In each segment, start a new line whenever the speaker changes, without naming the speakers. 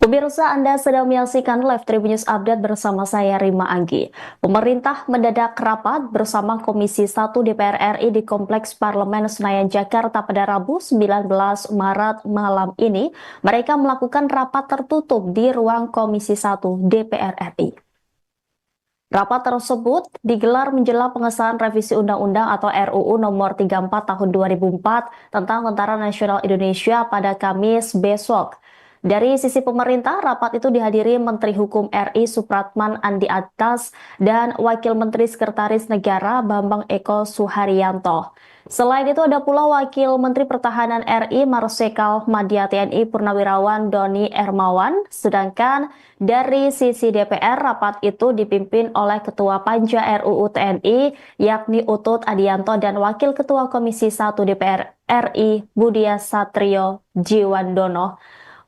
Pemirsa, Anda sedang menyaksikan Live Tribun News Update bersama saya Rima Anggi. Pemerintah mendadak rapat bersama Komisi 1 DPR RI di Kompleks Parlemen Senayan, Jakarta pada Rabu 19 Maret malam ini. Mereka melakukan rapat tertutup di ruang Komisi 1 DPR RI. Rapat tersebut digelar menjelang pengesahan revisi Undang-Undang atau RUU nomor 34 tahun 2004 tentang Tentara Nasional Indonesia pada Kamis besok. Dari sisi pemerintah, rapat itu dihadiri Menteri Hukum RI Supratman Andi Aktas dan Wakil Menteri Sekretaris Negara Bambang Eko Suharyanto. Selain itu ada pula Wakil Menteri Pertahanan RI Marsikal Madya TNI Purnawirawan Doni Hermawan, sedangkan dari sisi DPR rapat itu dipimpin oleh Ketua Panja RUU TNI yakni Utut Adianto dan Wakil Ketua Komisi 1 DPR RI Budia Satrio Jiwandono.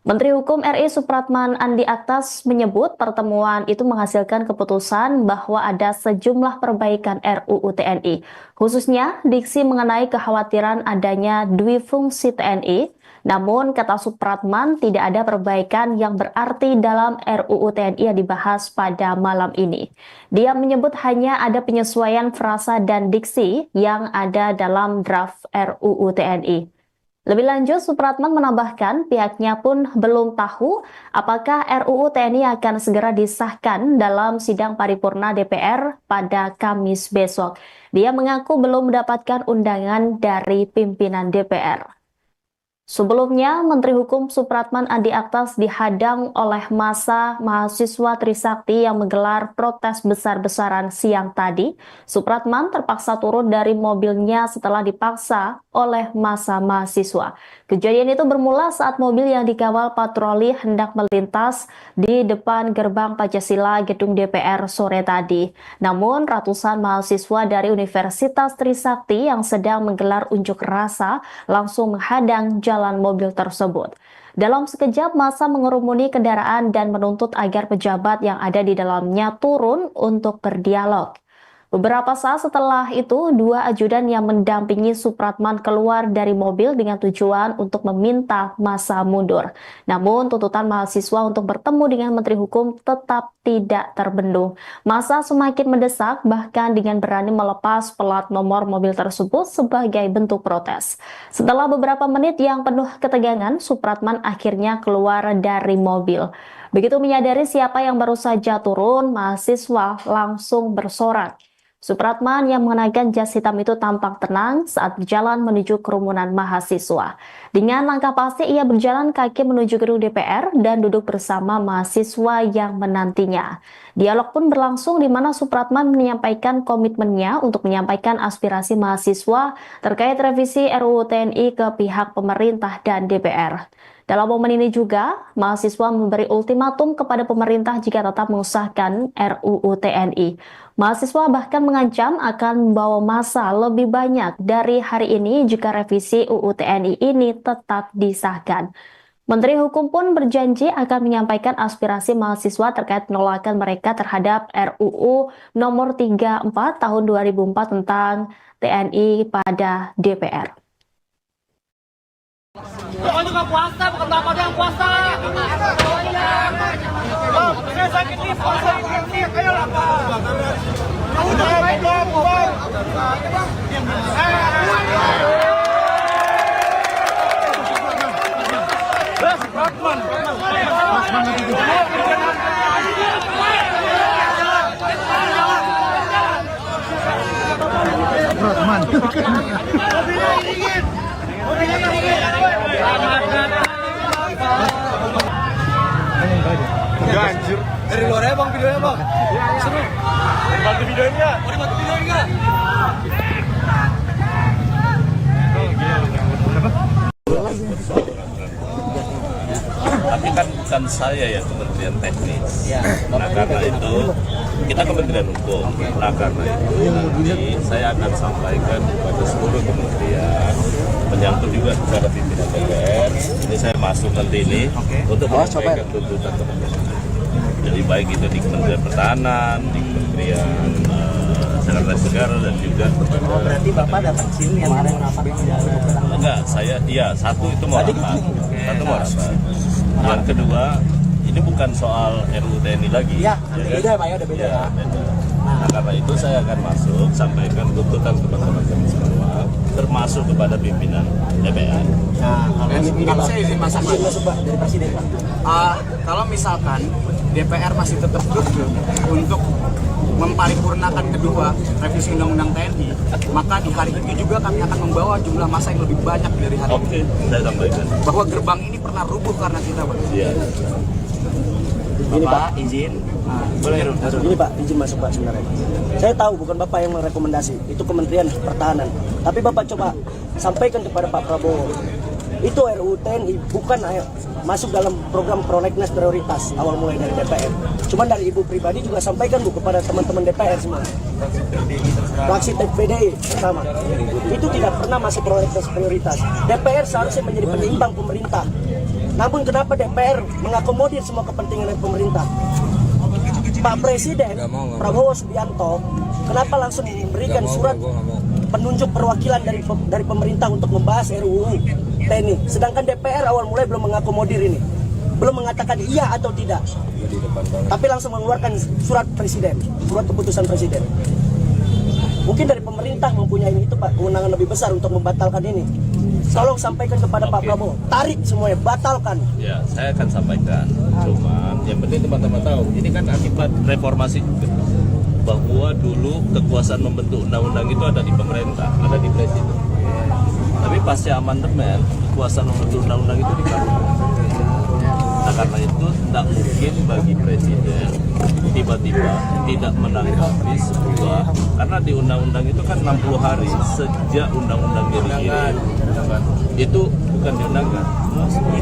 Menteri Hukum RI Supratman Andi Aktas menyebut pertemuan itu menghasilkan keputusan bahwa ada sejumlah perbaikan RUU TNI, khususnya diksi mengenai kekhawatiran adanya duifungsi TNI. Namun, kata Supratman, tidak ada perbaikan yang berarti dalam RUU TNI yang dibahas pada malam ini. Dia menyebut hanya ada penyesuaian frasa dan diksi yang ada dalam draft RUU TNI. Lebih lanjut, Supratman menambahkan pihaknya pun belum tahu apakah RUU TNI akan segera disahkan dalam sidang paripurna DPR pada Kamis besok. Dia mengaku belum mendapatkan undangan dari pimpinan DPR. Sebelumnya, Menteri Hukum Supratman Andi Aktas dihadang oleh massa mahasiswa Trisakti yang menggelar protes besar-besaran siang tadi. Supratman terpaksa turun dari mobilnya setelah dipaksa oleh massa mahasiswa. Kejadian itu bermula saat mobil yang dikawal patroli hendak melintas di depan gerbang Pancasila gedung DPR sore tadi. Namun, ratusan mahasiswa dari Universitas Trisakti yang sedang menggelar unjuk rasa langsung menghadang jalan mobil tersebut. Dalam sekejap, massa mengerumuni kendaraan dan menuntut agar pejabat yang ada di dalamnya turun untuk berdialog. Beberapa saat setelah itu, dua ajudan yang mendampingi Supratman keluar dari mobil dengan tujuan untuk meminta massa mundur. Namun, tuntutan mahasiswa untuk bertemu dengan Menteri Hukum tetap tidak terbendung. Massa semakin mendesak, bahkan dengan berani melepas plat nomor mobil tersebut sebagai bentuk protes. Setelah beberapa menit yang penuh ketegangan, Supratman akhirnya keluar dari mobil. Begitu menyadari siapa yang baru saja turun, mahasiswa langsung bersorak. Supratman yang mengenakan jas hitam itu tampak tenang saat berjalan menuju kerumunan mahasiswa. Dengan langkah pasti ia berjalan kaki menuju gedung DPR dan duduk bersama mahasiswa yang menantinya. Dialog pun berlangsung di mana Supratman menyampaikan komitmennya untuk menyampaikan aspirasi mahasiswa terkait revisi RUU TNI ke pihak pemerintah dan DPR. Dalam momen ini juga, mahasiswa memberi ultimatum kepada pemerintah jika tetap mengesahkan RUU TNI. Mahasiswa bahkan mengancam akan membawa massa lebih banyak dari hari ini jika revisi UU TNI ini tetap disahkan. Menteri Hukum pun berjanji akan menyampaikan aspirasi mahasiswa terkait penolakan mereka terhadap RUU nomor 34 tahun 2004 tentang TNI pada DPR.
Pokoknya nggak puasa, bukan bapak yang puasa. Saya sakit nih, puasa sakit, ayo lah pak. Udah, bang.
Ya anjir. Dari luar ya bang videonya bang. Ya seru.
Bantu videonya.
Mau dibantu videoin nggak?
Tapi kan bukan saya ya Kementerian Teknis. Nah karena itu kita Kementerian Hukum. Nah karena itu nanti saya akan sampaikan kepada seluruh kementerian menyangkut juga kepada pimpinan DPR. Ini saya masuk nanti ini untuk menyampaikan tuntutan kementerian. Jadi baik itu di Kementerian Pertahanan, di Kementerian Sekretaris Negara dan juga
berarti Bapak datang sini kemarin rapat?
Enggak, saya satu itu mau rapat. Satu mau rapat. Yang kedua, ini ini bukan soal RUU TNI lagi.
Iya,
kan?
beda Pak ya, udah beda ya.
Beda. Nah, karena itu saya akan masuk, sampaikan tuntutan teman-teman kami semua, termasuk kepada pimpinan DPR.
Nah, kalau
saya izin masuk, Pak.
izin masuk Pak dari Presiden Pak.
Kalau misalkan DPR masih tetap kekeh untuk memparipurnakan kedua revisi Undang-Undang TNI, maka di hari ini juga kami akan membawa jumlah massa yang lebih banyak dari hari ini.
Oke, saya sampaikan.
Bahwa gerbang ini pernah rubuh karena kita, Pak.
Iya.
Ini Pak,
Bapak, izin. Boleh, Rum.
ini Pak, izin masuk Pak sebenarnya. Saya tahu bukan Bapak yang merekomendasi, itu Kementerian Pertahanan. Tapi Bapak coba sampaikan kepada Pak Prabowo, itu RUU TNI bukan masuk dalam program prolegnas prioritas awal mulai dari DPR. Cuman dari Ibu pribadi juga sampaikan Bu kepada teman-teman DPR semua. Fraksi PDI pertama, itu tidak pernah masuk prolegnas prioritas. DPR seharusnya menjadi penyeimbang pemerintah. Namun kenapa DPR mengakomodir semua kepentingan dari pemerintah? Pak Presiden Prabowo Subianto kenapa langsung memberikan surat penunjuk perwakilan dari pemerintah untuk membahas RUU TNI, sedangkan DPR awal mulai belum mengakomodir ini, belum mengatakan iya atau tidak, tapi langsung mengeluarkan surat presiden, surat keputusan presiden. Mungkin dari pemerintah mempunyai itu Pak, kewenangan lebih besar untuk membatalkan ini. Tolong sampaikan kepada Pak Prabowo, tarik semuanya, batalkan.
Ya, saya akan sampaikan. Cuman yang penting teman-teman tahu, ini kan akibat reformasi juga. Bahwa dulu kekuasaan membentuk undang-undang itu ada di pemerintah, ada di presiden. Tapi pasca amandemen, kekuasaan membentuk undang-undang itu di parlemen. Nah, karena itu tidak mungkin bagi presiden tiba-tiba tidak menanggapi sebuah, karena di undang-undang itu kan 60 hari sejak undang-undang dikirim. Itu bukan diundangkan.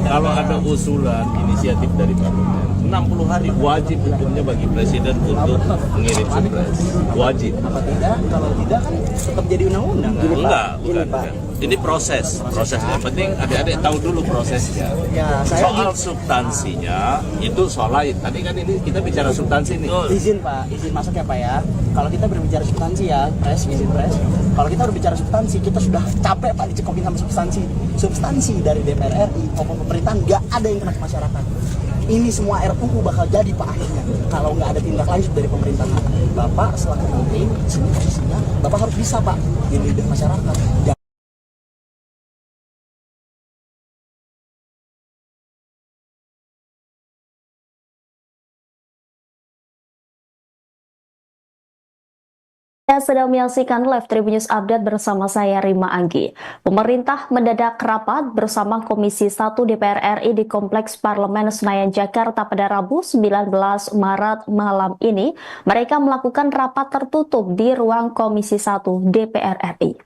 Kalau ada usulan inisiatif dari parlemen, 60 hari wajib hukumnya bagi presiden untuk mengirim surprise. Wajib.
Apa tidak? Kalau tidak kan tetap jadi undang-undang.
Enggak,
Ini
bukan.
Pak.
Ini prosesnya. Yang penting adik-adik tahu dulu prosesnya.
Ya, saya
Soal substansinya itu soal lain. Tadi kan ini kita bicara substansi nih.
izin Pak, izin masuk ya Pak ya. Kalau kita berbicara substansi ya, izin pres. Kalau kita berbicara substansi, kita sudah capek Pak dicekokin sama substansi. Substansi dari DPR RI maupun pemerintahan nggak ada yang kena ke masyarakat. Ini semua RUU bakal jadi Pak akhirnya. Kalau nggak ada tindak lanjut dari pemerintahan, Bapak selaku menteri, sini posisinya, Bapak harus bisa Pak jadi lidah masyarakat.
Anda sedang menyaksikan live Tribun News Update bersama saya Rima Anggi. Pemerintah mendadak rapat bersama Komisi 1 DPR RI di Kompleks Parlemen Senayan Jakarta pada Rabu 19 Maret malam ini. Mereka melakukan rapat tertutup di ruang Komisi 1 DPR RI.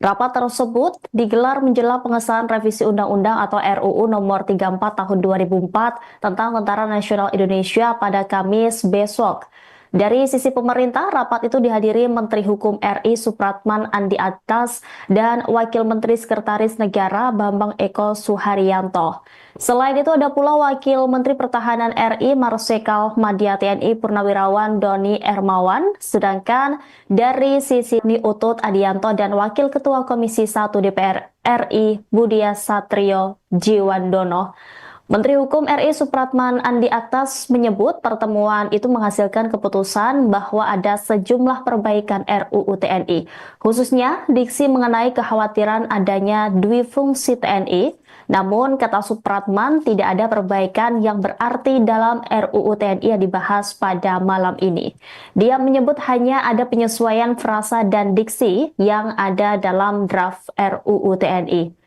Rapat tersebut digelar menjelang pengesahan revisi Undang-Undang atau RUU Nomor 34 Tahun 2004 tentang Tentara Nasional Indonesia pada Kamis besok. Dari sisi pemerintah, rapat itu dihadiri Menteri Hukum RI Supratman Andi Aktas dan Wakil Menteri Sekretaris Negara Bambang Eko Suharyanto. Selain itu ada pula Wakil Menteri Pertahanan RI Marsikal Madya TNI Purnawirawan Doni Ermawan, sedangkan dari sisi Utut Adianto dan Wakil Ketua Komisi 1 DPR RI Budia Satrio Jiwandono. Menteri Hukum RI Supratman Andi Aktas menyebut pertemuan itu menghasilkan keputusan bahwa ada sejumlah perbaikan RUU TNI, khususnya diksi mengenai kekhawatiran adanya duifungsi TNI. Namun, kata Supratman, tidak ada perbaikan yang berarti dalam RUU TNI yang dibahas pada malam ini. Dia menyebut hanya ada penyesuaian frasa dan diksi yang ada dalam draft RUU TNI.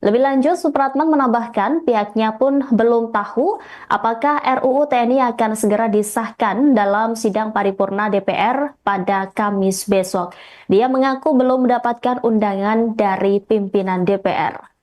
Lebih lanjut, Supratman menambahkan pihaknya pun belum tahu apakah RUU TNI akan segera disahkan dalam sidang paripurna DPR pada Kamis besok. Dia mengaku belum mendapatkan undangan dari pimpinan DPR.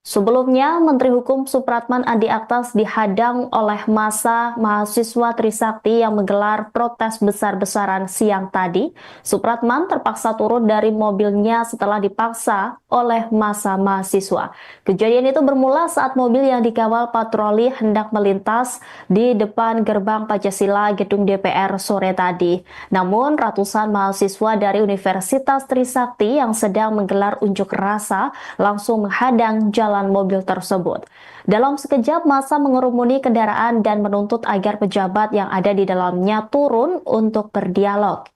Sebelumnya, Menteri Hukum Supratman Andi Aktas dihadang oleh massa mahasiswa Trisakti yang menggelar protes besar-besaran siang tadi. Supratman terpaksa turun dari mobilnya setelah dipaksa oleh massa mahasiswa. Kejadian itu bermula saat mobil yang dikawal patroli hendak melintas di depan gerbang Pancasila gedung DPR sore tadi. Namun, ratusan mahasiswa dari Universitas Trisakti yang sedang menggelar unjuk rasa langsung menghadang jalan penjualan mobil tersebut. Dalam sekejap, massa mengerumuni kendaraan dan menuntut agar pejabat yang ada di dalamnya turun untuk berdialog.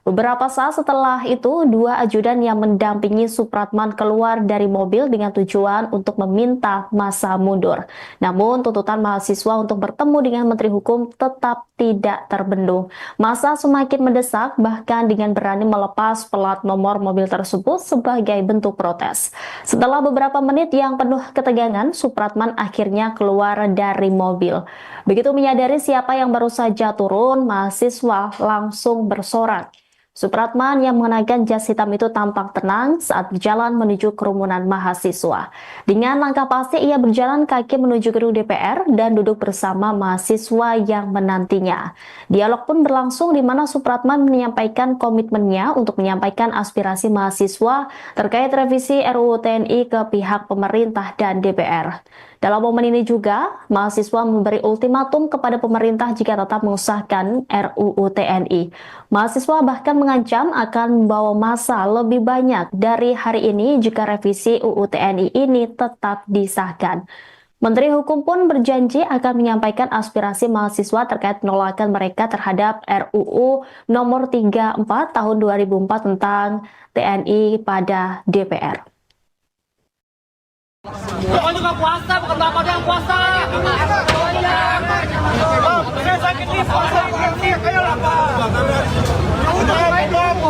Beberapa saat setelah itu, dua ajudan yang mendampingi Supratman keluar dari mobil dengan tujuan untuk meminta massa mundur. Namun, tuntutan mahasiswa untuk bertemu dengan Menteri Hukum tetap tidak terbendung. Massa semakin mendesak, bahkan dengan berani melepas plat nomor mobil tersebut sebagai bentuk protes. Setelah beberapa menit yang penuh ketegangan, Supratman akhirnya keluar dari mobil. Begitu menyadari siapa yang baru saja turun, mahasiswa langsung bersorak. Supratman yang mengenakan jas hitam itu tampak tenang saat berjalan menuju kerumunan mahasiswa. Dengan langkah pasti ia berjalan kaki menuju gedung DPR dan duduk bersama mahasiswa yang menantinya. Dialog pun berlangsung di mana Supratman menyampaikan komitmennya untuk menyampaikan aspirasi mahasiswa terkait revisi RUU TNI ke pihak pemerintah dan DPR. Dalam momen ini juga, mahasiswa memberi ultimatum kepada pemerintah jika tetap mengesahkan RUU TNI. Mahasiswa bahkan mengancam akan membawa massa lebih banyak dari hari ini jika revisi UU TNI ini tetap disahkan. Menteri Hukum pun berjanji akan menyampaikan aspirasi mahasiswa terkait penolakan mereka terhadap RUU nomor 34 tahun 2004 tentang TNI pada DPR.
Bapak juga puasa, bukan bapak yang puasa. Saya sakit nih, puasa. Ayolah, Pak. Udah, Bang.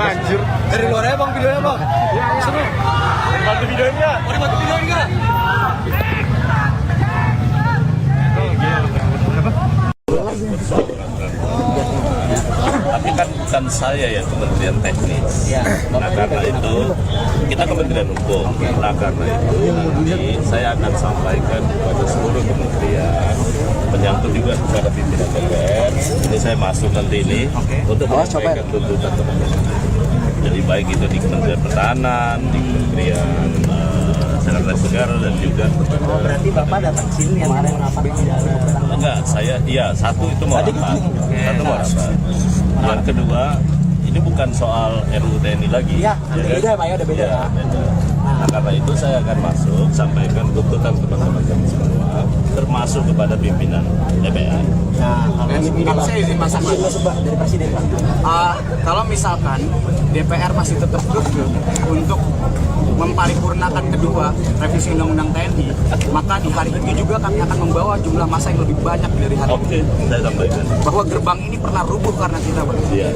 Anjir. Dari luar ya bang videonya bang. Seru.
Bantu videonya.
Mau dibantu videoin nggak?
Tapi kan bukan saya ya Kementerian Teknis. Nah karena itu kita Kementerian Hukum. Nah karena itu nanti saya akan sampaikan kepada seluruh kementerian, menyangkut juga kepada pimpinan DPR. Ini saya masuk nanti ini untuk menyampaikan tuntutan teman-teman. Jadi baik itu di Kementerian Pertahanan, di Kementerian Sekretaris Negara dan juga.
Berarti Bapak datang sini kemarin rapat
Enggak, saya satu itu mau rapat. Satu mau rapat. Yang kedua, ini bukan soal RUU TNI lagi.
Iya, beda Pak ya, udah beda.
Ya, beda. Nah, karena itu saya akan masuk, sampaikan tuntutan teman-teman kami semua, termasuk kepada pimpinan DPR.
Nah, kalau saya izin masuk
Pak dari Presiden Pak.
Kalau misalkan DPR masih tetap kekeh untuk memparipurnakan kedua revisi Undang-Undang TNI, maka di hari itu juga kami akan membawa jumlah massa yang lebih banyak dari hari
Oke, saya sampaikan.
bahwa gerbang ini pernah rubuh karena kita Pak.
Iya.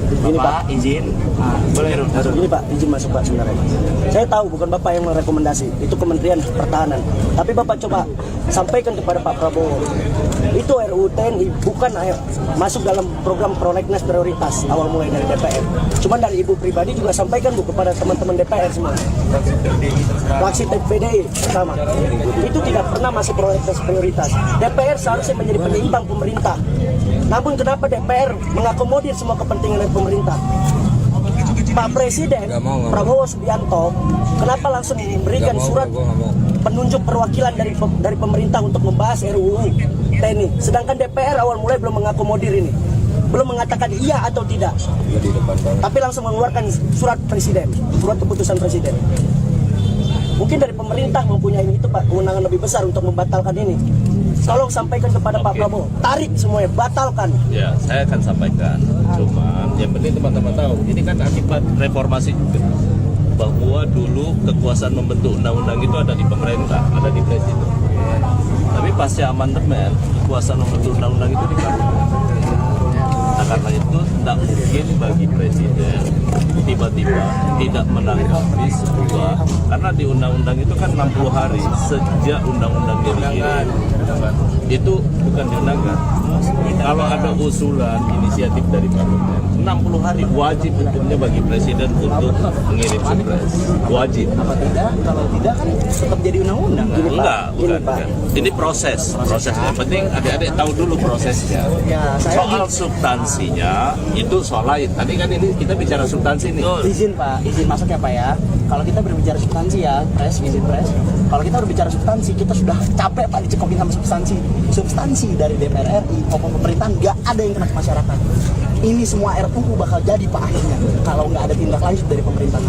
Ini Pak,
izin.
boleh ini Pak, izin masuk Pak sebenarnya. Saya tahu bukan Bapak yang merekomendasi, itu Kementerian Pertahanan. Tapi Bapak coba sampaikan kepada Pak Prabowo, itu RUU TNI bukan masuk dalam program prolegnas prioritas awal mulai dari DPR. Cuman dari Ibu pribadi juga sampaikan Bu kepada teman-teman DPR semua. Fraksi PDI pertama, itu tidak pernah masuk prolegnas prioritas. DPR seharusnya menjadi penyeimbang pemerintah. Namun kenapa DPR mengakomodir semua kepentingan dari pemerintah? Pak Presiden Prabowo Subianto kenapa langsung memberikan surat penunjuk perwakilan dari pemerintah untuk membahas RUU TNI, sedangkan DPR awal mulai belum mengakomodir ini, belum mengatakan iya atau tidak, tapi langsung mengeluarkan surat presiden, surat keputusan presiden. Mungkin dari pemerintah mempunyai itu Pak, kewenangan lebih besar untuk membatalkan ini. Tolong sampaikan kepada Pak Prabowo, tarik semuanya, batalkan.
Ya, saya akan sampaikan. Cuman yang penting teman-teman tahu, ini kan akibat reformasi juga. Bahwa dulu kekuasaan membentuk undang-undang itu ada di pemerintah, ada di presiden. Tapi pasca amandemen, kekuasaan membentuk undang-undang itu di parlemen. Nah karena itu tidak mungkin bagi presiden tiba-tiba tidak menanggapi sebuah, karena di undang-undang itu kan 60 hari sejak undang-undang dikirim, itu bukan diundangkan. Kalau ada usulan inisiatif dari parlemen, 60 hari wajib hukumnya bagi presiden untuk mengirim surprise, wajib.
Apa tidak? Kalau tidak kan tetap jadi undang-undang.
Enggak, bukan. Ini prosesnya. Yang penting adik-adik tahu dulu prosesnya.
Ya,
Soal substansinya itu soal lain. Tadi kan ini kita bicara substansi nih.
Izin Pak, izin masuk ya Pak ya. Kalau kita berbicara substansi ya, izin pres. Kalau kita berbicara substansi, kita sudah capek Pak dicekokin sama substansi dari DPR RI maupun pemerintahan, nggak ada yang kena ke masyarakat. Ini semua RUU bakal jadi Pak akhirnya kalau nggak ada tindak lanjut dari pemerintah.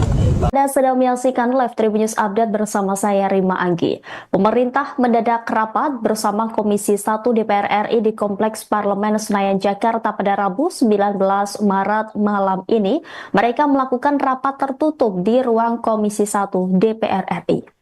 Anda sedang menyaksikan live Tribun News Update bersama saya Rima Anggi. Pemerintah mendadak rapat bersama Komisi 1 DPR RI di Kompleks Parlemen Senayan Jakarta pada Rabu 19 Maret malam ini. Mereka melakukan rapat tertutup di ruang Komisi 1 DPR RI.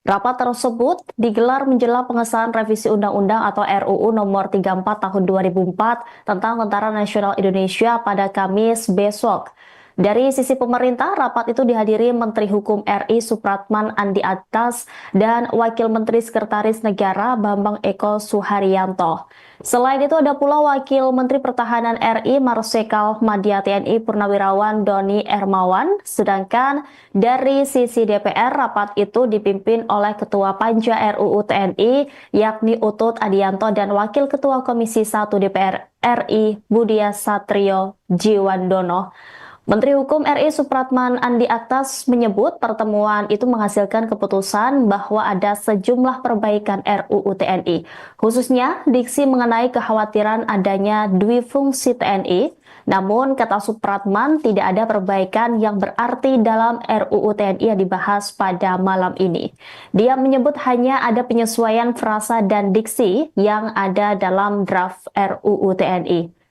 Rapat tersebut digelar menjelang pengesahan revisi Undang-Undang atau RUU nomor 34 tahun 2004 tentang Tentara Nasional Indonesia pada Kamis besok. Dari sisi pemerintah, rapat itu dihadiri Menteri Hukum RI Supratman Andi Aktas dan Wakil Menteri Sekretaris Negara Bambang Eko Suharyanto. Selain itu ada pula Wakil Menteri Pertahanan RI Marsikal Madya TNI Purnawirawan Doni Hermawan, sedangkan dari sisi DPR rapat itu dipimpin oleh Ketua Panja RUU TNI yakni Utut Adianto dan Wakil Ketua Komisi 1 DPR RI Budia Satrio Jiwandono. Menteri Hukum RI Supratman Andi Aktas menyebut pertemuan itu menghasilkan keputusan bahwa ada sejumlah perbaikan RUU TNI, khususnya diksi mengenai kekhawatiran adanya duifungsi TNI. Namun, kata Supratman, tidak ada perbaikan yang berarti dalam RUU TNI yang dibahas pada malam ini. Dia menyebut hanya ada penyesuaian frasa dan diksi yang ada dalam draft RUU TNI.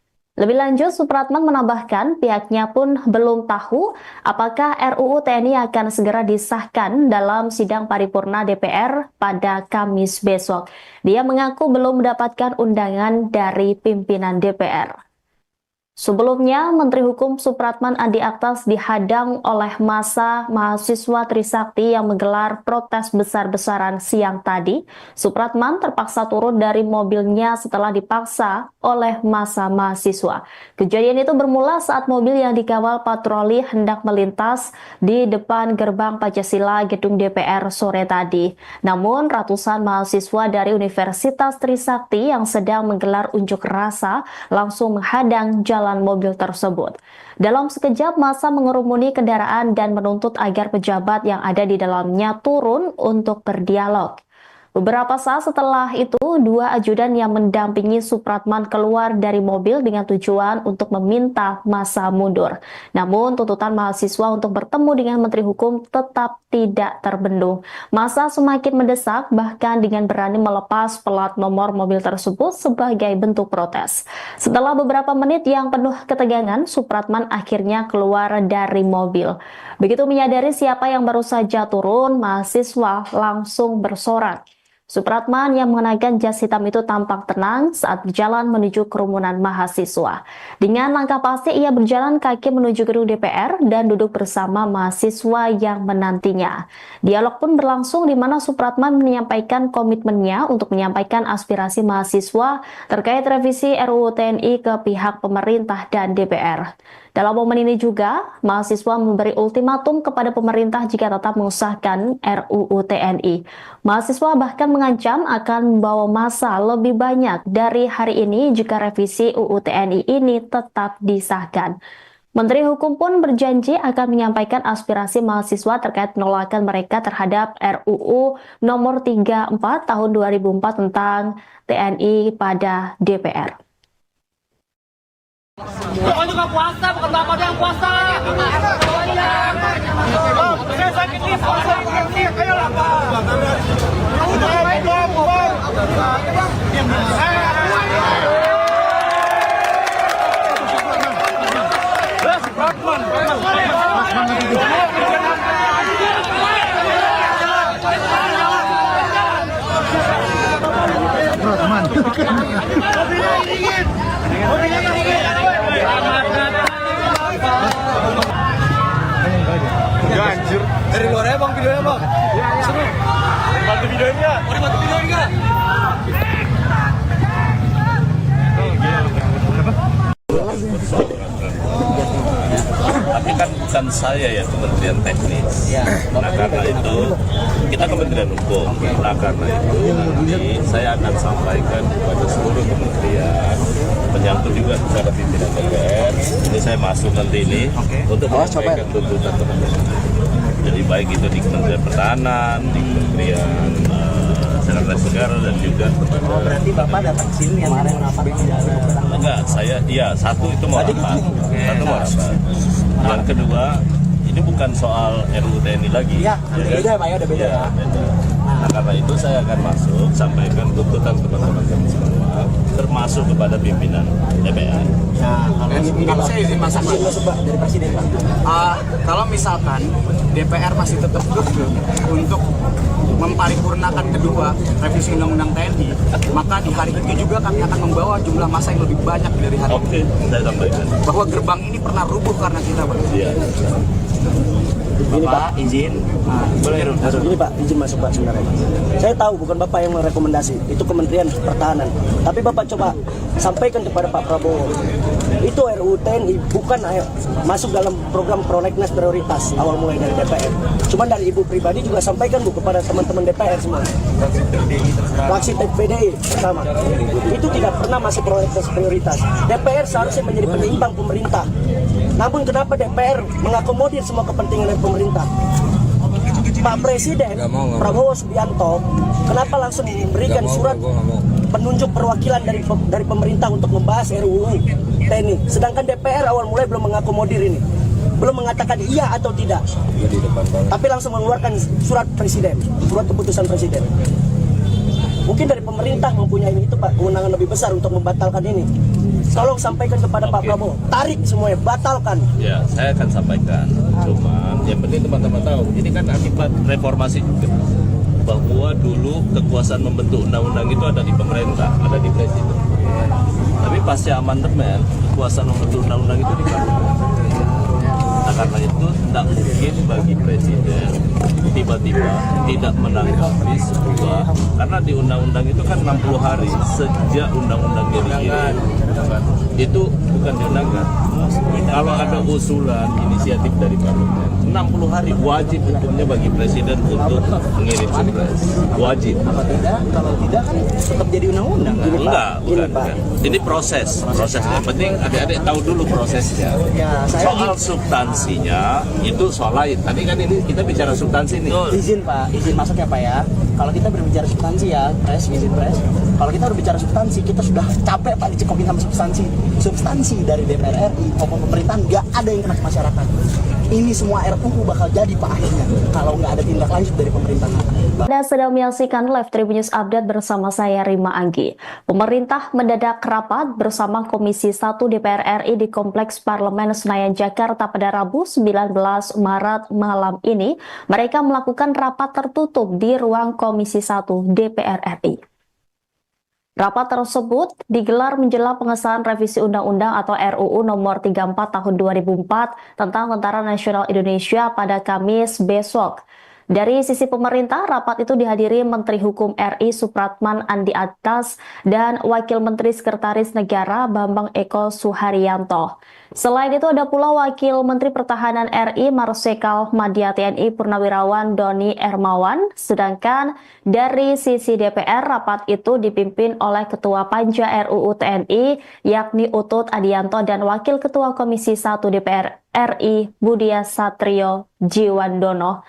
Lebih lanjut, Supratman menambahkan pihaknya pun belum tahu apakah RUU TNI akan segera disahkan dalam sidang paripurna DPR pada Kamis besok. Dia mengaku belum mendapatkan undangan dari pimpinan DPR. Sebelumnya, Menteri Hukum Supratman Andi Aktas dihadang oleh massa mahasiswa Trisakti yang menggelar protes besar-besaran siang tadi. Supratman terpaksa turun dari mobilnya setelah dipaksa oleh massa mahasiswa. Kejadian itu bermula saat mobil yang dikawal patroli hendak melintas di depan gerbang Pancasila gedung DPR sore tadi. Namun, ratusan mahasiswa dari Universitas Trisakti yang sedang menggelar unjuk rasa langsung menghadang jalan mobil tersebut. Dalam sekejap, massa mengerumuni kendaraan dan menuntut agar pejabat yang ada di dalamnya turun untuk berdialog. Beberapa saat setelah itu, dua ajudan yang mendampingi Supratman keluar dari mobil dengan tujuan untuk meminta massa mundur. Namun, tuntutan mahasiswa untuk bertemu dengan Menteri Hukum tetap tidak terbendung. Massa semakin mendesak, bahkan dengan berani melepas plat nomor mobil tersebut sebagai bentuk protes. Setelah beberapa menit yang penuh ketegangan, Supratman akhirnya keluar dari mobil. Begitu menyadari siapa yang baru saja turun, mahasiswa langsung bersorak. Supratman yang mengenakan jas hitam itu tampak tenang saat berjalan menuju kerumunan mahasiswa. Dengan langkah pasti ia berjalan kaki menuju gedung DPR dan duduk bersama mahasiswa yang menantinya. Dialog pun berlangsung di mana Supratman menyampaikan komitmennya untuk menyampaikan aspirasi mahasiswa terkait revisi RUU TNI ke pihak pemerintah dan DPR. Dalam momen ini juga, mahasiswa memberi ultimatum kepada pemerintah jika tetap mengesahkan RUU TNI. Mahasiswa bahkan mengancam akan membawa massa lebih banyak dari hari ini jika revisi UU TNI ini tetap disahkan. Menteri Hukum pun berjanji akan menyampaikan aspirasi mahasiswa terkait penolakan mereka terhadap RUU nomor 34 tahun 2004 tentang TNI pada DPR.
Bapak juga puasa, bukan bapaknya yang puasa. Saya sakit nih, puasa ngerti. Ayo lah, Pak. Udah, bubar. Mobilnya dingin.
videonya bang. Seru.
Bantu videoin nggak?
Mau dibantu videoin nggak?
Tapi kan bukan saya ya Kementerian Teknis. Nah karena itu kita Kementerian Hukum. Nah karena itu nanti saya akan sampaikan kepada seluruh kementerian menyangkut juga kepada pimpinan DPR. Ini saya masuk nanti ini untuk menyampaikan tuntutan teman-teman. Jadi baik itu di Kementerian Pertahanan, di Kementerian Sekretaris Negara dan juga
Berarti Bapak datang ke sini yang kemarin rapat
enggak, saya iya satu itu mau rapat, satu mau rapat. Yang kedua ini bukan soal RUU TNI lagi.
Iya, beda Pak ya, udah beda ya.
Beda. Nah karena itu saya akan masuk sampaikan tuntutan teman-teman kami semua, termasuk kepada pimpinan DPR.
Nah,
Kalau saya izin masuk Pak.
masuk Pak dari Presiden Pak.
Kalau misalkan DPR masih tetap kekeh untuk memparipurnakan kedua revisi undang-undang TNI, maka di hari ini juga kami akan membawa jumlah massa yang lebih banyak dari hari ini.
Oke, saya sampaikan.
Bahwa gerbang ini pernah rubuh karena kita, Pak.
Iya.
Ini Pak,
izin.
boleh masuk. Ini Pak, izin masuk Pak sebenarnya. Saya tahu bukan Bapak yang merekomendasi, itu Kementerian Pertahanan. Tapi Bapak coba sampaikan kepada Pak Prabowo. Itu RUU TNI bukan masuk dalam program prolegnas prioritas awal mulai dari DPR. Cuma dari Ibu pribadi juga sampaikan Bu kepada teman-teman DPR semua. Fraksi PDI pertama. Itu tidak pernah masuk prolegnas prioritas. DPR seharusnya menjadi penyeimbang pemerintah. Namun kenapa DPR mengakomodir semua kepentingan dari pemerintah? Pak Presiden Prabowo Subianto kenapa langsung memberikan surat penunjuk perwakilan dari pemerintah untuk membahas RUU TNI, sedangkan DPR awal mulai belum mengakomodir ini, belum mengatakan iya atau tidak, tapi langsung mengeluarkan surat presiden, surat keputusan presiden. Mungkin dari pemerintah mempunyai itu Pak kewenangan lebih besar untuk membatalkan ini. Tolong sampaikan kepada Pak Prabowo, tarik semuanya, batalkan.
Ya, saya akan sampaikan. Cuman yang penting teman-teman tahu, ini kan akibat reformasi juga. Bahwa dulu kekuasaan membentuk undang-undang itu ada di pemerintah, ada di presiden. Tapi pasca amandemen, kekuasaan membentuk undang-undang itu di parlemen. Nah karena itu tidak mungkin bagi presiden tiba-tiba tidak menanggapi sebuah, karena di undang-undang itu kan 60 hari sejak undang-undangnya dikirim, itu bukan diundangkan. Kalau ada usulan inisiatif dari parlemen, 60 hari wajib hukumnya bagi presiden untuk mengirim surprise, wajib.
Kalau tidak kan tetap jadi undang-undang.
Enggak, bukan. Ini proses. Yang penting adik-adik tahu dulu prosesnya.
Ya,
Soal substansinya itu soal lain. Tadi kan ini kita bicara substansi nih.
izin Pak, izin masuk ya Pak ya. Kalau kita berbicara substansi ya, izin pres. Kalau kita berbicara substansi, kita sudah capek Pak dicekokin sama substansi. Substansi dari DPR RI maupun pemerintahan nggak ada yang kena ke masyarakat. Ini semua RUU bakal jadi Pak akhirnya kalau nggak ada tindak lanjut dari pemerintahan.
Anda sedang menyaksikan live Tribun News Update bersama saya Rima Anggi. Pemerintah mendadak rapat bersama Komisi 1 DPR RI di Kompleks Parlemen Senayan Jakarta pada Rabu 19 Maret malam ini. Mereka melakukan rapat tertutup di ruang Komisi 1 DPR RI. Rapat tersebut digelar menjelang pengesahan revisi Undang-Undang atau RUU Nomor 34 Tahun 2004 tentang Tentara Nasional Indonesia pada Kamis besok. Dari sisi pemerintah, rapat itu dihadiri Menteri Hukum RI Supratman Andi Aktas dan Wakil Menteri Sekretaris Negara Bambang Eko Suharyanto. Selain itu ada pula Wakil Menteri Pertahanan RI Marsikal Madya TNI Purnawirawan Doni Ermawan, sedangkan dari sisi DPR rapat itu dipimpin oleh Ketua Panja RUU TNI yakni Utut Adianto dan Wakil Ketua Komisi 1 DPR RI Budia Satrio Jiwandono.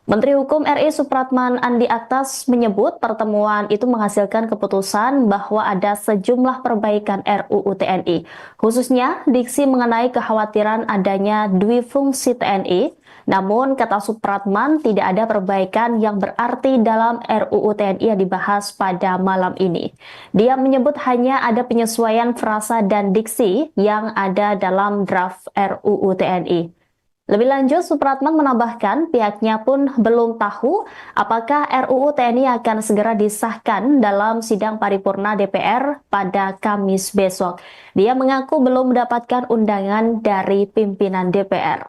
Menteri Hukum RI Supratman Andi Aktas menyebut pertemuan itu menghasilkan keputusan bahwa ada sejumlah perbaikan RUU TNI, khususnya diksi mengenai kekhawatiran adanya duifungsi TNI. Namun, kata Supratman, tidak ada perbaikan yang berarti dalam RUU TNI yang dibahas pada malam ini. Dia menyebut hanya ada penyesuaian frasa dan diksi yang ada dalam draft RUU TNI. Lebih lanjut, Supratman menambahkan pihaknya pun belum tahu apakah RUU TNI akan segera disahkan dalam sidang paripurna DPR pada Kamis besok. Dia mengaku belum mendapatkan undangan dari pimpinan DPR.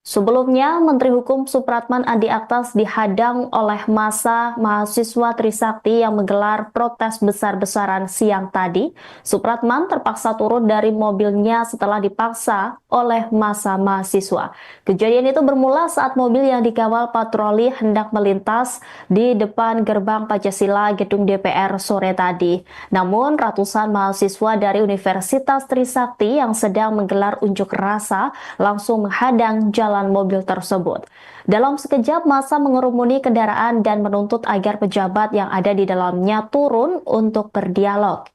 Sebelumnya, Menteri Hukum Supratman Andi Aktas dihadang oleh massa mahasiswa Trisakti yang menggelar protes besar-besaran siang tadi. Supratman terpaksa turun dari mobilnya setelah dipaksa oleh massa mahasiswa. Kejadian itu bermula saat mobil yang dikawal patroli hendak melintas di depan gerbang Pancasila gedung DPR sore tadi. Namun, ratusan mahasiswa dari Universitas Trisakti yang sedang menggelar unjuk rasa langsung menghadang jalan mobil tersebut. Dalam sekejap, massa mengerumuni kendaraan dan menuntut agar pejabat yang ada di dalamnya turun untuk berdialog.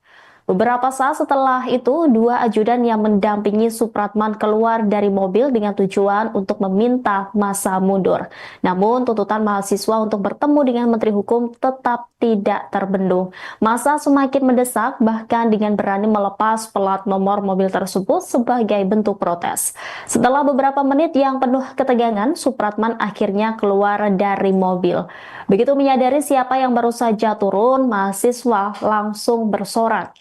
Beberapa saat setelah itu, dua ajudan yang mendampingi Supratman keluar dari mobil dengan tujuan untuk meminta massa mundur. Namun, tuntutan mahasiswa untuk bertemu dengan Menteri Hukum tetap tidak terbendung. Massa semakin mendesak, bahkan dengan berani melepas plat nomor mobil tersebut sebagai bentuk protes. Setelah beberapa menit yang penuh ketegangan, Supratman akhirnya keluar dari mobil. Begitu menyadari siapa yang baru saja turun, mahasiswa langsung bersorak.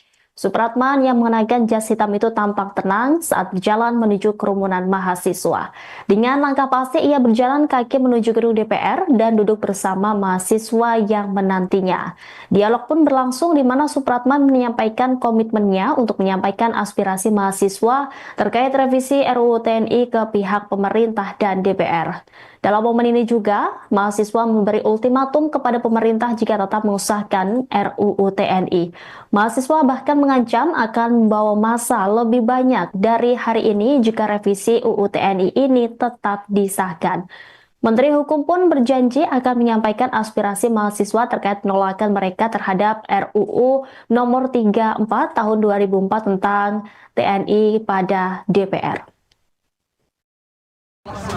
Supratman yang mengenakan jas hitam itu tampak tenang saat berjalan menuju kerumunan mahasiswa. Dengan langkah pasti ia berjalan kaki menuju gedung DPR dan duduk bersama mahasiswa yang menantinya. Dialog pun berlangsung di mana Supratman menyampaikan komitmennya untuk menyampaikan aspirasi mahasiswa terkait revisi RUU TNI ke pihak pemerintah dan DPR. Dalam momen ini juga, mahasiswa memberi ultimatum kepada pemerintah jika tetap mengesahkan RUU TNI. Mahasiswa bahkan mengancam akan membawa massa lebih banyak dari hari ini jika revisi UU TNI ini tetap disahkan. Menteri Hukum pun berjanji akan menyampaikan aspirasi mahasiswa terkait penolakan mereka terhadap RUU nomor 34 tahun 2004 tentang TNI pada DPR.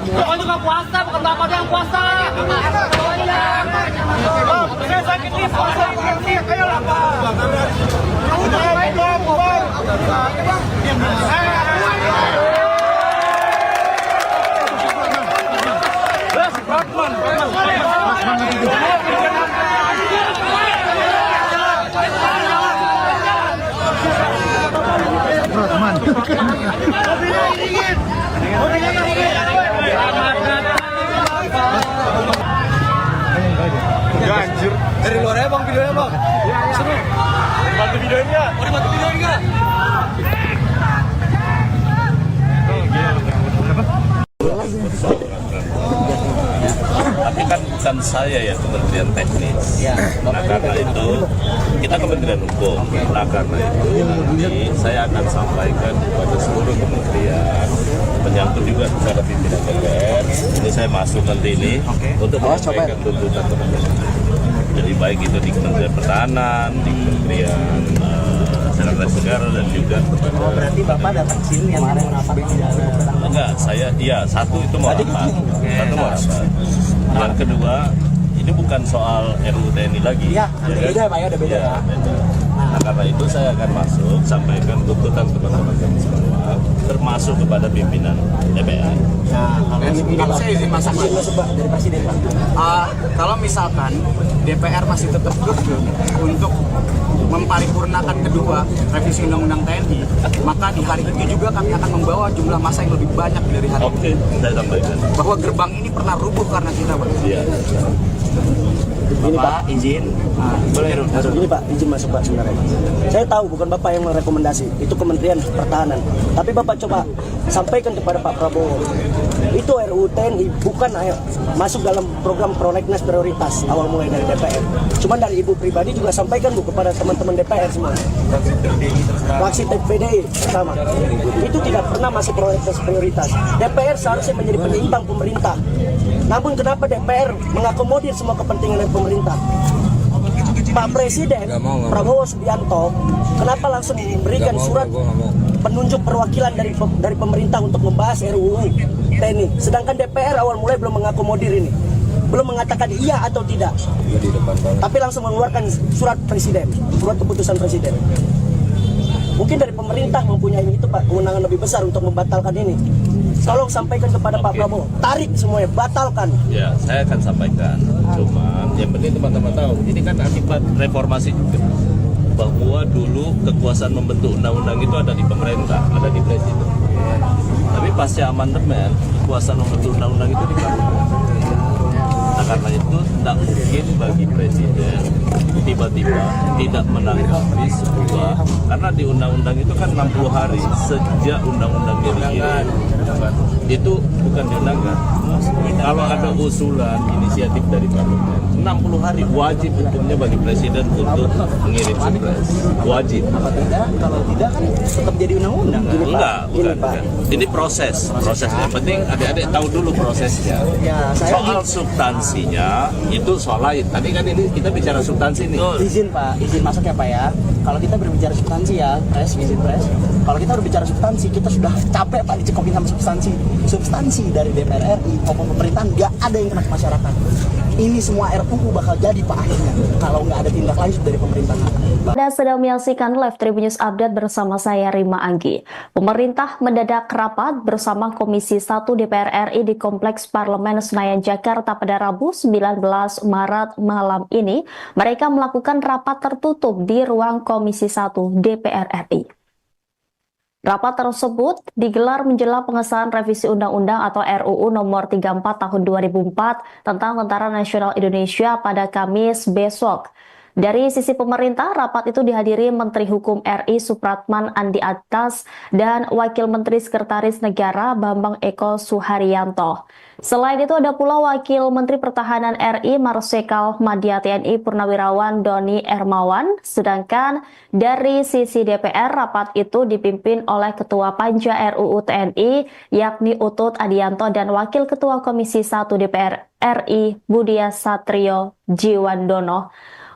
Bukan juga puasa, bukan bapak yang puasa. Saya sakit nih, puasa nih, ayo lah pak.
Anjir. Dari luar ya bang videonya bang. Seru.
Bantu videonya.
Mau dibantu videoin nggak?
Tapi kan bukan saya ya Kementerian Teknis. Nah karena itu kita Kementerian Hukum. Nah karena itu nanti saya akan sampaikan kepada seluruh kementerian, menyangkut juga kepada pimpinan DPR. Ini saya masuk nanti ini untuk menyampaikan tuntutan teman-teman. Jadi baik itu di Kementerian Pertahanan, di Kementerian Sekretaris Negara dan juga
Berarti Bapak datang sini yang kenapa?
enggak, saya iya satu itu mau apa? Satu mau apa? Yang kedua, ini bukan soal RUU TNI lagi.
Iya, beda Pak ya, udah beda ya.
Beda. Nah karena itu saya akan masuk sampaikan tuntutan teman-teman kami semua, termasuk kepada pimpinan DPR.
Nah, kalau saya izin masuk
dari Presiden Pak.
Kalau misalkan DPR masih tetap kekeh untuk memparipurnakan kedua revisi undang-undang TNI, maka di hari itu juga kami akan membawa jumlah massa yang lebih banyak dari hari
Oke, saya sampaikan.
bahwa gerbang ini pernah rubuh karena kita Pak.
Iya.
Ini Pak,
izin boleh
ini Pak, izin masuk Pak sebenarnya. Saya tahu bukan Bapak yang merekomendasi, itu Kementerian Pertahanan. Tapi Bapak coba sampaikan kepada Pak Prabowo, itu RUU TNI bukan masuk dalam program prolegnas prioritas awal mulai dari DPR. Cuman dari Ibu pribadi juga sampaikan Bu kepada teman-teman DPR semua. Fraksi PDI pertama, itu tidak pernah masuk prolegnas prioritas. DPR seharusnya menjadi penyeimbang pemerintah. Namun kenapa DPR mengakomodir semua kepentingan dari pemerintah? Pak Presiden Prabowo Subianto kenapa langsung memberikan surat penunjuk perwakilan dari pemerintah untuk membahas RUU TNI, sedangkan DPR awal mulai belum mengakomodir ini, belum mengatakan iya atau tidak, tapi langsung mengeluarkan surat presiden, surat keputusan presiden. Mungkin dari pemerintah mempunyai itu Pak, kewenangan lebih besar untuk membatalkan ini. Tolong sampaikan kepada Pak Prabowo, tarik semuanya, batalkan.
Ya, saya akan sampaikan. Cuman yang penting teman-teman tahu, ini kan akibat reformasi juga. Bahwa dulu kekuasaan membentuk undang-undang itu ada di pemerintah, ada di presiden. Tapi pasca amandemen, kekuasaan membentuk undang-undang itu dikabulkan. Nah, karena itu tidak mungkin bagi presiden tiba-tiba tidak menanggapi sebuah, karena di undang-undang itu kan 60 hari sejak undang-undang dikirim, itu bukan diundangkan. Kalau ada usulan inisiatif dari parlemen, 60 hari wajib hukumnya bagi presiden untuk mengirim surprise. Wajib.
Kalau tidak kan tetap jadi undang-undang.
Enggak, bukan. Ini prosesnya. Yang penting adik-adik tahu dulu prosesnya. Soal substansinya itu soal lain. Tadi kan ini kita bicara substansi nih.
Izin Pak, izin masuk ya Pak ya. Kalau kita berbicara substansi ya, izin pres. Kalau kita berbicara substansi, kita sudah capek Pak dicekokin sama substansi dari DPR RI maupun pemerintahan, nggak ada yang kena ke masyarakat. Ini semua RUU bakal jadi Pak akhirnya kalau nggak ada tindak lanjut dari pemerintahan.
Anda sedang menyaksikan live Tribun News Update bersama saya Rima Anggi. Pemerintah mendadak rapat bersama Komisi 1 DPR RI di Kompleks Parlemen Senayan Jakarta pada Rabu 19 Maret malam ini. Mereka melakukan rapat tertutup di ruang Komisi 1 DPR RI. Rapat tersebut digelar menjelang pengesahan revisi Undang-Undang atau RUU Nomor 34 Tahun 2004 tentang Tentara Nasional Indonesia pada Kamis besok. Dari sisi pemerintah, rapat itu dihadiri Menteri Hukum RI Supratman Andi Aktas dan Wakil Menteri Sekretaris Negara Bambang Eko Suharyanto. Selain itu ada pula Wakil Menteri Pertahanan RI Marsikal Madya TNI Purnawirawan Doni Ermawan, sedangkan dari sisi DPR rapat itu dipimpin oleh Ketua Panja RUU TNI yakni Utut Adianto dan Wakil Ketua Komisi 1 DPR RI Budia Satrio Jiwandono.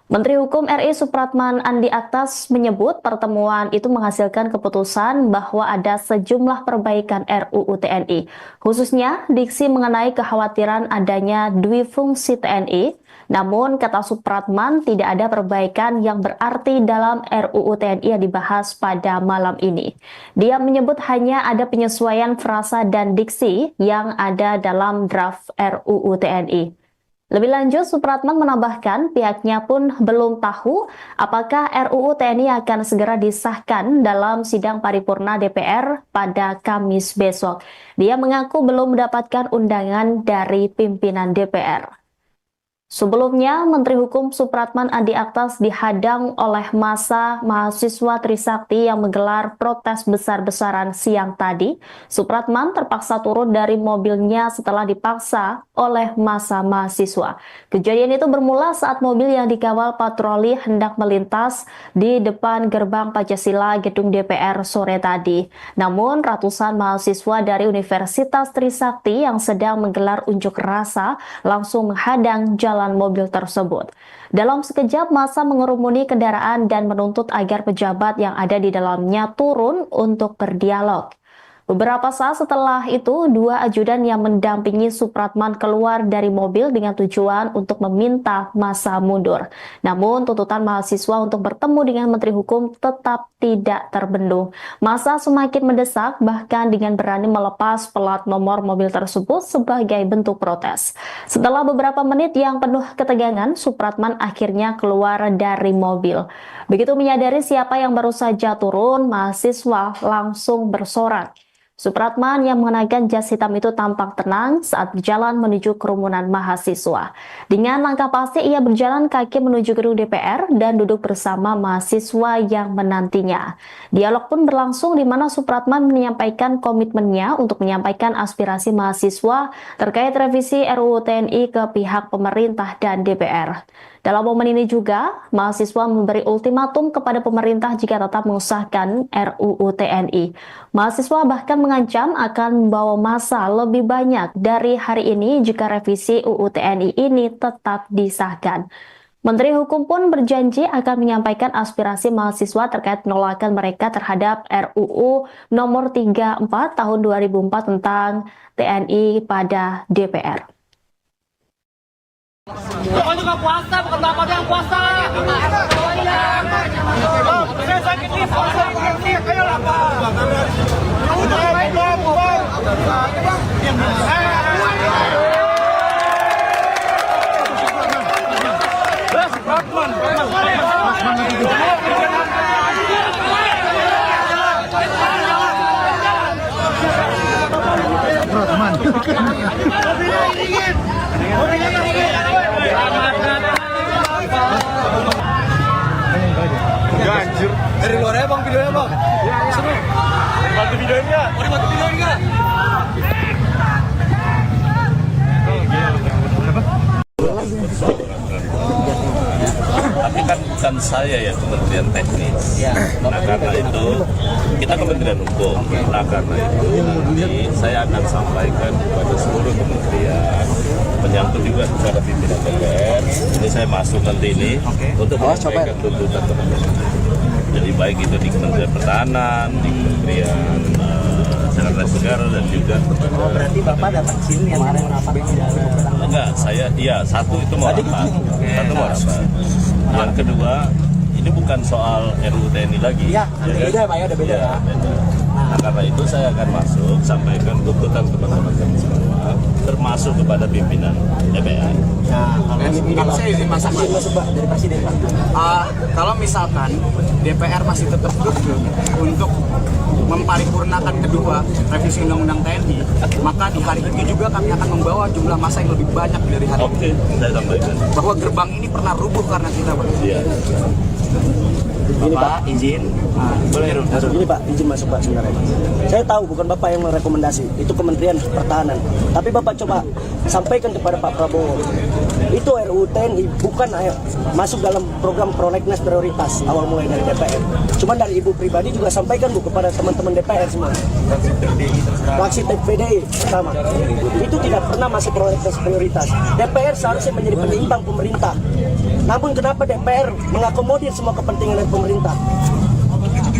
Menteri Hukum RI Supratman Andi Aktas menyebut pertemuan itu menghasilkan keputusan bahwa ada sejumlah perbaikan RUU TNI, khususnya diksi mengenai kekhawatiran adanya duifungsi TNI. Namun, kata Supratman, tidak ada perbaikan yang berarti dalam RUU TNI yang dibahas pada malam ini. Dia menyebut hanya ada penyesuaian frasa dan diksi yang ada dalam draft RUU TNI. Lebih lanjut, Supratman menambahkan pihaknya pun belum tahu apakah RUU TNI akan segera disahkan dalam sidang paripurna DPR pada Kamis besok. Dia mengaku belum mendapatkan undangan dari pimpinan DPR. Sebelumnya, Menteri Hukum Supratman Andi Aktas dihadang oleh massa mahasiswa Trisakti yang menggelar protes besar-besaran siang tadi. Supratman terpaksa turun dari mobilnya setelah dipaksa oleh massa mahasiswa. Kejadian itu bermula saat mobil yang dikawal patroli hendak melintas di depan gerbang Pancasila gedung DPR sore tadi. Namun, ratusan mahasiswa dari Universitas Trisakti yang sedang menggelar unjuk rasa langsung menghadang jalan mobil tersebut. Dalam sekejap, massa mengerumuni kendaraan dan menuntut agar pejabat yang ada di dalamnya turun untuk berdialog. Beberapa saat setelah itu, dua ajudan yang mendampingi Supratman keluar dari mobil dengan tujuan untuk meminta massa mundur. Namun, tuntutan mahasiswa untuk bertemu dengan Menteri Hukum tetap tidak terbendung. Massa semakin mendesak, bahkan dengan berani melepas plat nomor mobil tersebut sebagai bentuk protes. Setelah beberapa menit yang penuh ketegangan, Supratman akhirnya keluar dari mobil. Begitu menyadari siapa yang baru saja turun, mahasiswa langsung bersorak. Supratman yang mengenakan jas hitam itu tampak tenang saat berjalan menuju kerumunan mahasiswa. Dengan langkah pasti ia berjalan kaki menuju gedung DPR dan duduk bersama mahasiswa yang menantinya. Dialog pun berlangsung di mana Supratman menyampaikan komitmennya untuk menyampaikan aspirasi mahasiswa terkait revisi RUU TNI ke pihak pemerintah dan DPR. Dalam momen ini juga, mahasiswa memberi ultimatum kepada pemerintah jika tetap mengesahkan RUU TNI. Mahasiswa bahkan mengancam akan membawa massa lebih banyak dari hari ini jika revisi UU TNI ini tetap disahkan. Menteri Hukum pun berjanji akan menyampaikan aspirasi mahasiswa terkait penolakan mereka terhadap RUU Nomor 34 Tahun 2004 tentang TNI pada DPR.
Bapak juga puasa, bukan bapak yang puasa. Saya sakit nih, puasa ini kayak apa?
Dari luar ya bang videonya bang.
Bantu videonya.
Mau dibantu videoin nggak?
Tapi kan bukan saya ya Kementerian Teknis. Nah karena itu kita Kementerian Hukum. Nah karena itu nanti saya akan sampaikan kepada seluruh kementerian, menyangkut juga kepada pimpinan DPR. Ini saya masuk nanti ini untuk menyampaikan tuntutan teman-teman. Jadi baik itu di Kementerian Pertahanan, di Kementerian Sekretaris Negara dan juga
Berarti Bapak datang sini kemarin rapat
enggak, saya iya satu itu mau rapat. Satu mau rapat. Yang kedua, ini bukan soal RUU TNI lagi.
Iya,
kan?
beda Pak ya, udah beda ya.
Beda. Nah, karena itu saya akan masuk sampaikan tuntutan teman-teman kami semua, termasuk kepada pimpinan DPR.
Kalau saya izin masuk
Pak dari Presiden Pak.
Kalau misalkan DPR masih tetap kekeh untuk memparipurnakan kedua revisi undang-undang TNI, maka di hari ini juga kami akan membawa jumlah massa yang lebih banyak dari hari ini.
Oke, saya sampaikan.
Bahwa gerbang ini pernah rubuh karena kita, Pak.
Iya.
Ini Pak,
izin. Boleh, Rum.
ini Pak, izin masuk Pak sebenarnya. Saya tahu bukan Bapak yang merekomendasi, itu Kementerian Pertahanan. Tapi Bapak coba sampaikan kepada Pak Prabowo. Itu RUU TNI bukan masuk dalam program prolegnas prioritas awal mulai dari DPR. Cuman dari Ibu pribadi juga sampaikan Bu kepada teman-teman DPR semua. Fraksi PDI pertama. Itu tidak pernah masuk prolegnas prioritas. DPR seharusnya menjadi penyeimbang pemerintah. Namun kenapa DPR mengakomodir semua kepentingan dari pemerintah?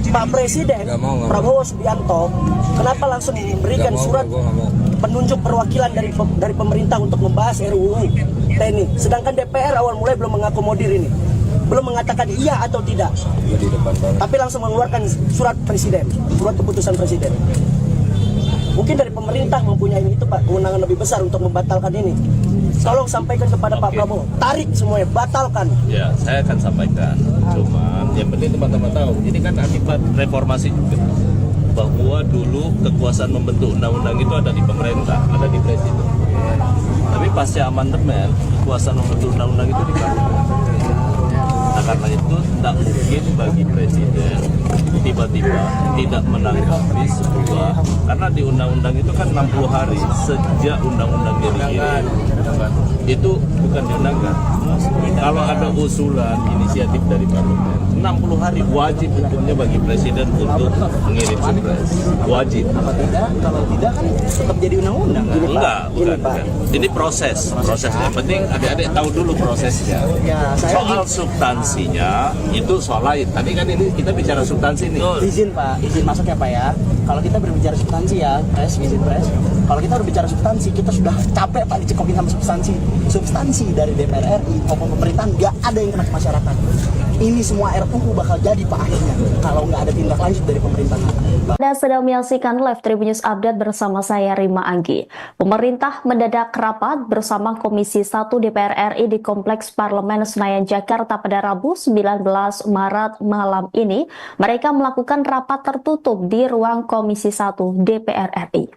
Pak Presiden Prabowo Subianto kenapa langsung memberikan surat penunjuk perwakilan dari pemerintah untuk membahas RUU TNI, sedangkan DPR awal mulai belum mengakomodir ini, belum mengatakan iya atau tidak, tapi langsung mengeluarkan surat presiden, surat keputusan presiden. Mungkin dari pemerintah mempunyai itu Pak kewenangan lebih besar untuk membatalkan ini. Tolong sampaikan kepada Pak Prabowo, tarik semuanya, batalkan.
Ya, saya akan sampaikan. Cuman yang penting teman-teman tahu, ini kan akibat reformasi juga. Bahwa dulu kekuasaan membentuk undang-undang itu ada di pemerintah, ada di presiden. Tapi pasca amandemen, kekuasaan membentuk undang-undang itu di parlemen. Nah karena itu tidak mungkin bagi presiden tiba-tiba tidak menanggapi sebuah, karena di undang-undang itu kan 60 hari sejak undang-undang dikirim, itu bukan diundangkan. Kalau ada usulan inisiatif dari parlemen, 60 hari wajib hukumnya bagi presiden untuk mengirim surprise, wajib.
Kalau tidak kan tetap jadi undang-undang.
Enggak, bukan. Ini proses. Yang penting adik-adik tahu dulu prosesnya. Soal substansinya itu soal lain. Tadi kan ini kita bicara substansi nih.
Izin Pak, izin masuk ya Pak ya. Kalau kita berbicara substansi ya, izin pres. Kalau kita berbicara substansi, kita sudah capek Pak dicekokin sama substansi dari DPR RI maupun pemerintahan, nggak ada yang kena ke masyarakat. Ini semua RUU bakal jadi Pak akhirnya kalau nggak ada tindak lanjut dari pemerintah.
Anda sedang menyaksikan live Tribun News Update bersama saya Rima Anggi. Pemerintah mendadak rapat bersama Komisi 1 DPR RI di Kompleks Parlemen Senayan Jakarta pada Rabu 19 Maret malam ini. Mereka melakukan rapat tertutup di ruang Komisi 1 DPR RI.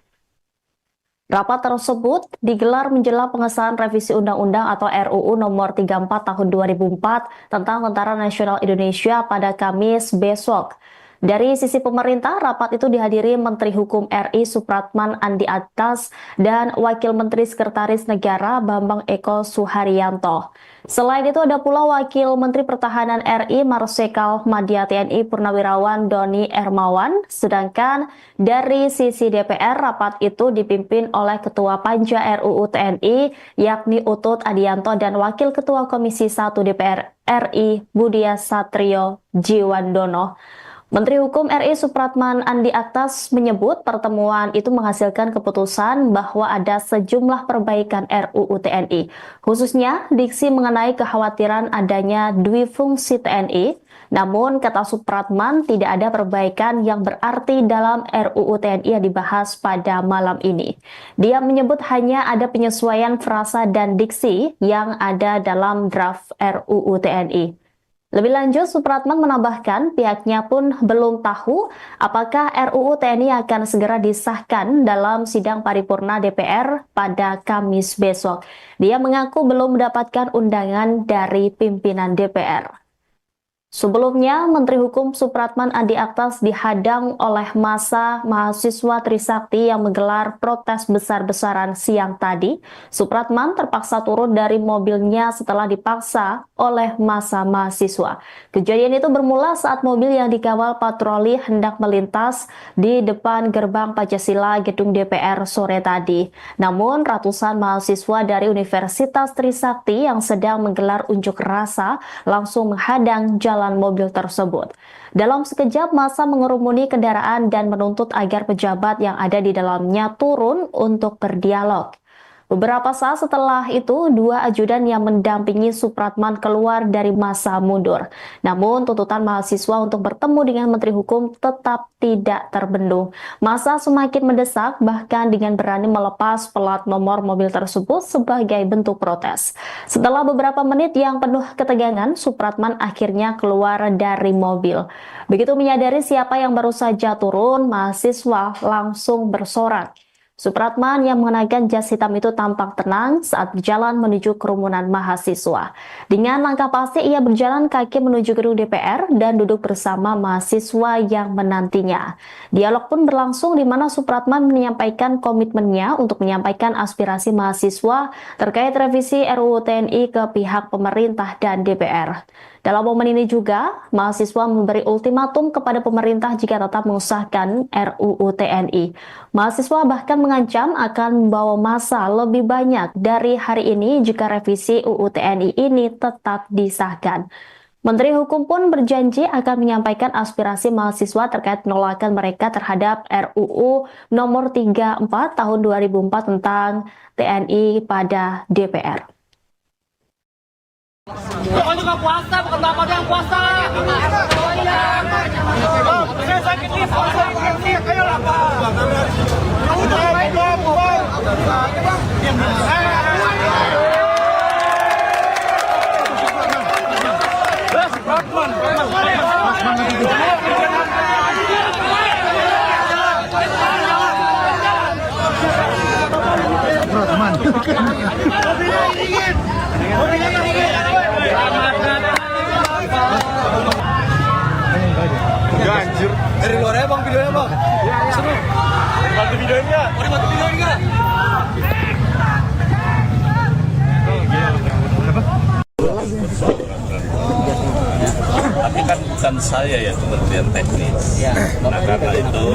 Rapat tersebut digelar menjelang pengesahan revisi Undang-Undang atau RUU Nomor 34 Tahun 2004 tentang Tentara Nasional Indonesia pada Kamis besok. Dari sisi pemerintah, rapat itu dihadiri Menteri Hukum RI Supratman Andi Aktas dan Wakil Menteri Sekretaris Negara Bambang Eko Suharyanto. Selain itu ada pula Wakil Menteri Pertahanan RI Marsikal Madya TNI Purnawirawan Doni Ermawan, sedangkan dari sisi DPR rapat itu dipimpin oleh Ketua Panja RUU TNI yakni Utut Adianto dan Wakil Ketua Komisi 1 DPR RI Budia Satrio Jiwandono. Menteri Hukum RI Supratman Andi Aktas menyebut pertemuan itu menghasilkan keputusan bahwa ada sejumlah perbaikan RUU TNI, khususnya diksi mengenai kekhawatiran adanya duifungsi TNI. Namun, kata Supratman, tidak ada perbaikan yang berarti dalam RUU TNI yang dibahas pada malam ini. Dia menyebut hanya ada penyesuaian frasa dan diksi yang ada dalam draft RUU TNI. Lebih lanjut, Supratman menambahkan pihaknya pun belum tahu apakah RUU TNI akan segera disahkan dalam sidang paripurna DPR pada Kamis besok. Dia mengaku belum mendapatkan undangan dari pimpinan DPR. Sebelumnya, Menteri Hukum Supratman Andi Aktas dihadang oleh massa mahasiswa Trisakti yang menggelar protes besar-besaran siang tadi. Supratman terpaksa turun dari mobilnya setelah dipaksa oleh massa mahasiswa. Kejadian itu bermula saat mobil yang dikawal patroli hendak melintas di depan gerbang Pancasila gedung DPR sore tadi. Namun, ratusan mahasiswa dari Universitas Trisakti yang sedang menggelar unjuk rasa langsung menghadang jalan mobil tersebut. Dalam sekejap, massa mengerumuni kendaraan dan menuntut agar pejabat yang ada di dalamnya turun untuk berdialog. Beberapa saat setelah itu, dua ajudan yang mendampingi Supratman keluar dari massa mundur. Namun, tuntutan mahasiswa untuk bertemu dengan Menteri Hukum tetap tidak terbendung. Massa semakin mendesak, bahkan dengan berani melepas plat nomor mobil tersebut sebagai bentuk protes. Setelah beberapa menit yang penuh ketegangan, Supratman akhirnya keluar dari mobil. Begitu menyadari siapa yang baru saja turun, mahasiswa langsung bersorak. Supratman yang mengenakan jas hitam itu tampak tenang saat berjalan menuju kerumunan mahasiswa. Dengan langkah pasti ia berjalan kaki menuju gedung DPR dan duduk bersama mahasiswa yang menantinya. Dialog pun berlangsung di mana Supratman menyampaikan komitmennya untuk menyampaikan aspirasi mahasiswa terkait revisi RUU TNI ke pihak pemerintah dan DPR. Dalam momen ini juga, mahasiswa memberi ultimatum kepada pemerintah jika tetap mengesahkan RUU TNI. Mahasiswa bahkan mengancam akan membawa massa lebih banyak dari hari ini jika revisi UU TNI ini tetap disahkan. Menteri Hukum pun berjanji akan menyampaikan aspirasi mahasiswa terkait penolakan mereka terhadap RUU nomor 34 tahun 2004 tentang TNI pada DPR.
Bukan juga puasa, bukan bapak yang puasa. Saya sakit nih, puasa sakit. Ayo lah, Pak. Udah, bubar.
Anjir. Dari luar ya bang videonya bang. Seru. Bantu videonya. Mau dibantu videonya?
Tapi kan bukan saya ya Kementerian Teknis. Nah karena itu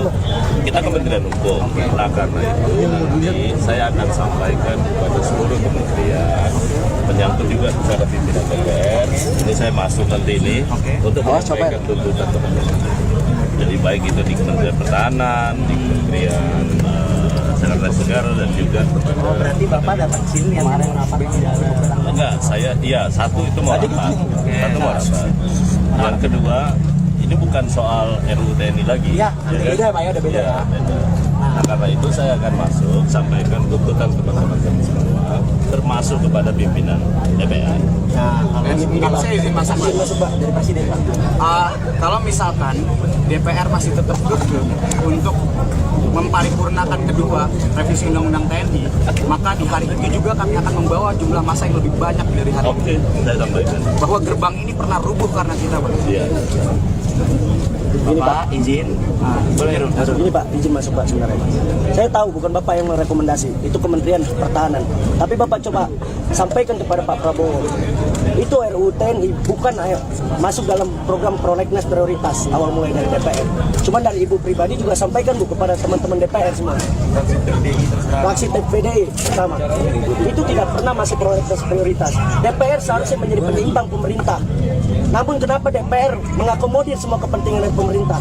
kita Kementerian Hukum. Nah karena itu nanti saya akan sampaikan kepada seluruh kementerian, menyangkut juga kepada pimpinan DPR. Ini saya masuk nanti ini untuk menyampaikan tuntutan teman-teman. Jadi baik itu di Kementerian Pertahanan, di Kementerian Sekretaris Negara dan juga.
Berarti Bapak datang sini yang kemarin apa?
Enggak, saya iya satu itu mau rapat, satu mau rapat. Yang kedua ini bukan soal RUU TNI lagi.
Iya, beda Pak ya, udah beda ya.
Beda. Nah karena itu saya akan masuk sampaikan tuntutan teman-teman kami semua, termasuk kepada pimpinan DPR.
Nah,
Kalau saya izin masuk Pak.
dari Presiden Pak.
Kalau misalkan DPR masih tetap kekeh untuk memparipurnakan kedua revisi undang-undang TNI, maka di hari ini juga kami akan membawa jumlah massa yang lebih banyak dari hari ini.
Oke, saya sampaikan.
Bahwa gerbang ini pernah rubuh karena kita, Pak.
Iya.
Ini Pak, izin. Ini Pak, izin masuk Pak sebenarnya. Saya tahu bukan Bapak yang merekomendasi, itu Kementerian Pertahanan. Tapi Bapak coba sampaikan kepada Pak Prabowo. Itu RUU TNI bukan masuk dalam program prolegnas prioritas awal mulai dari DPR. Cuma dari Ibu pribadi juga sampaikan Bu kepada teman-teman DPR semua. Fraksi PDI sama. Itu tidak pernah masuk prolegnas prioritas. DPR seharusnya menjadi penyeimbang pemerintah. Namun kenapa DPR mengakomodir semua kepentingan dari pemerintah?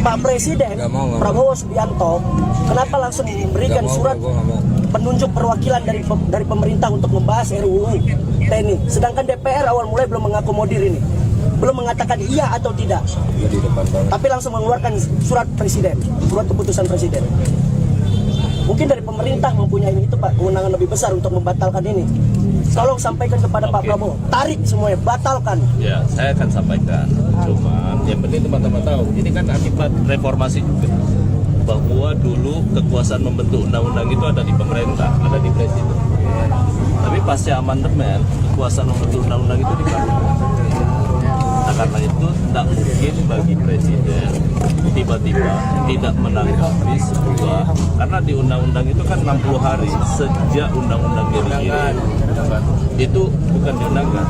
Pak Presiden Prabowo Subianto kenapa langsung memberikan surat penunjuk perwakilan dari pemerintah untuk membahas RUU TNI, sedangkan DPR awal mulai belum mengakomodir ini, belum mengatakan iya atau tidak, tapi langsung mengeluarkan surat presiden, surat keputusan presiden. Mungkin dari pemerintah mempunyai itu Pak kewenangan lebih besar untuk membatalkan ini. Tolong sampaikan kepada Pak Prabowo, tarik semuanya, batalkan.
Ya, saya akan sampaikan. Cuman yang penting teman-teman tahu, ini kan akibat reformasi juga. Bahwa dulu kekuasaan membentuk undang-undang itu ada di pemerintah, ada di presiden. Tapi pasca amandemen, kekuasaan membentuk undang-undang itu di parlemen. Nah, karena itu tidak mungkin bagi presiden tiba-tiba tidak menanggapi sebuah, karena di undang-undang itu kan 60 hari sejak undang-undang dikirim. Itu bukan diundangkan.